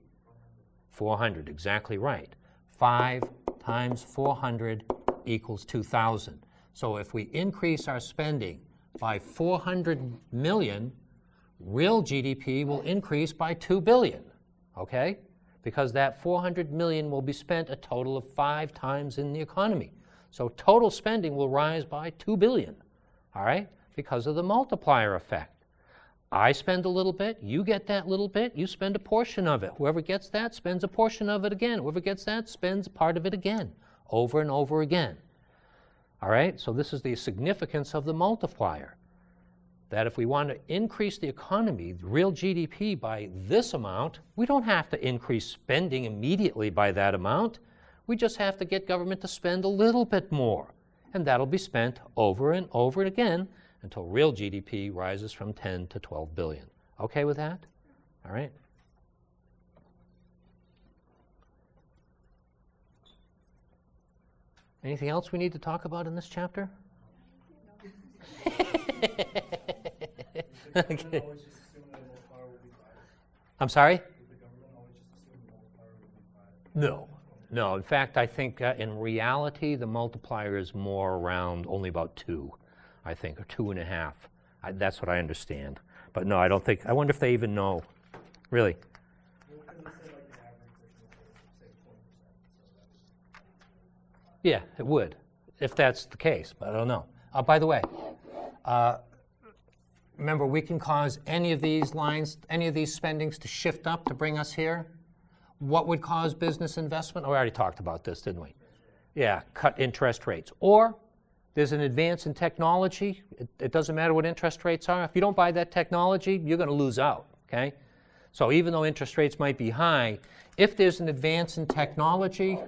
400, exactly right. 5 times 400 equals 2,000. So if we increase our spending by 400 million, real GDP will increase by 2 billion, okay? Because that 400 million will be spent a total of 5 times in the economy. So total spending will rise by 2 billion, all right? Because of the multiplier effect. I spend a little bit, you get that little bit, you spend a portion of it. Whoever gets that spends a portion of it again. Whoever gets that spends part of it again, over and over again. All right, so this is the significance of the multiplier. That if we want to increase the economy, the real GDP, by this amount, we don't have to increase spending immediately by that amount. We just have to get government to spend a little bit more. And that'll be spent over and over again until real GDP rises from 10 to 12 billion. Okay with that? All right. Anything else we need to talk about in this chapter? Okay. I'm sorry? No. No. In fact, I think in reality, the multiplier is more around only about 2, I think, or 2.5. That's what I understand. But no, I don't think, I wonder if they even know. Really? Yeah, it would, if that's the case, but I don't know. By the way, remember, we can cause any of these lines, any of these spendings to shift up to bring us here. What would cause business investment? Oh, we already talked about this, didn't we? Yeah, cut interest rates. Or there's an advance in technology. It doesn't matter what interest rates are. If you don't buy that technology, you're going to lose out, okay? So even though interest rates might be high, if there's an advance in technology,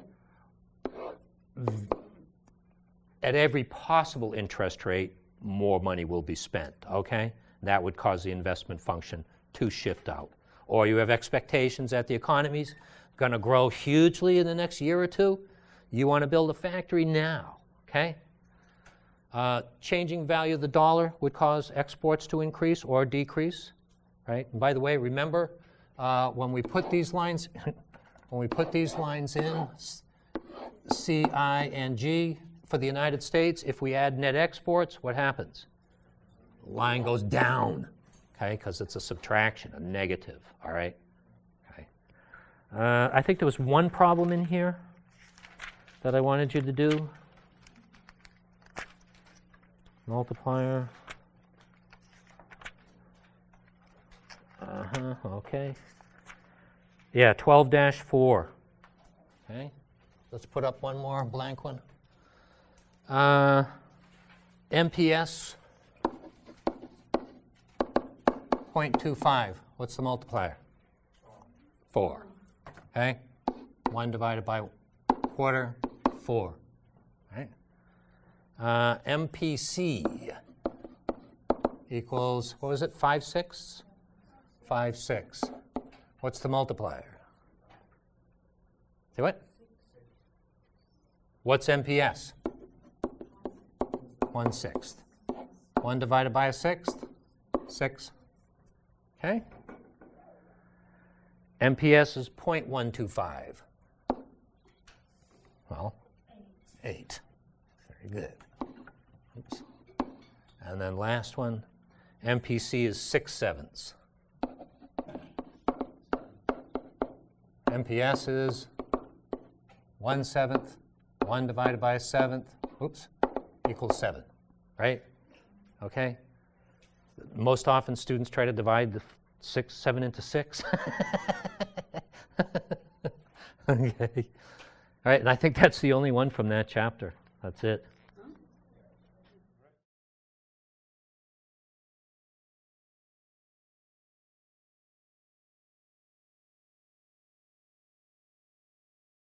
at every possible interest rate, more money will be spent, okay? That would cause the investment function to shift out. Or you have expectations that the economy's going to grow hugely in the next year or two. You want to build a factory now, okay? Changing value of the dollar would cause exports to increase or decrease, right? And by the way, remember when we put these lines, in, C, I, and G, for the United States, if we add net exports, what happens? The line goes down, okay, because it's a subtraction, a negative, all right? Okay. I think there was one problem in here that I wanted you to do. Multiplier. Okay. Yeah, 12-4. Okay. Let's put up one more blank one. MPS 0.25. What's the multiplier? 4. Okay? 1 divided by quarter, 4. Right? MPC equals, what was it, 5/6? 5/6. What's the multiplier? Say what? What's MPS? 1/6. 1 divided by a sixth, 6. Okay? MPS is 0.125. Well, 8. Very good. Oops. And then last one, MPC is 6/7. MPS is 1/7. 1 divided by a seventh, oops, equals 7, right? Okay? Most often students try to divide the 7 into 6. Okay. All right, and I think that's the only one from that chapter. That's it.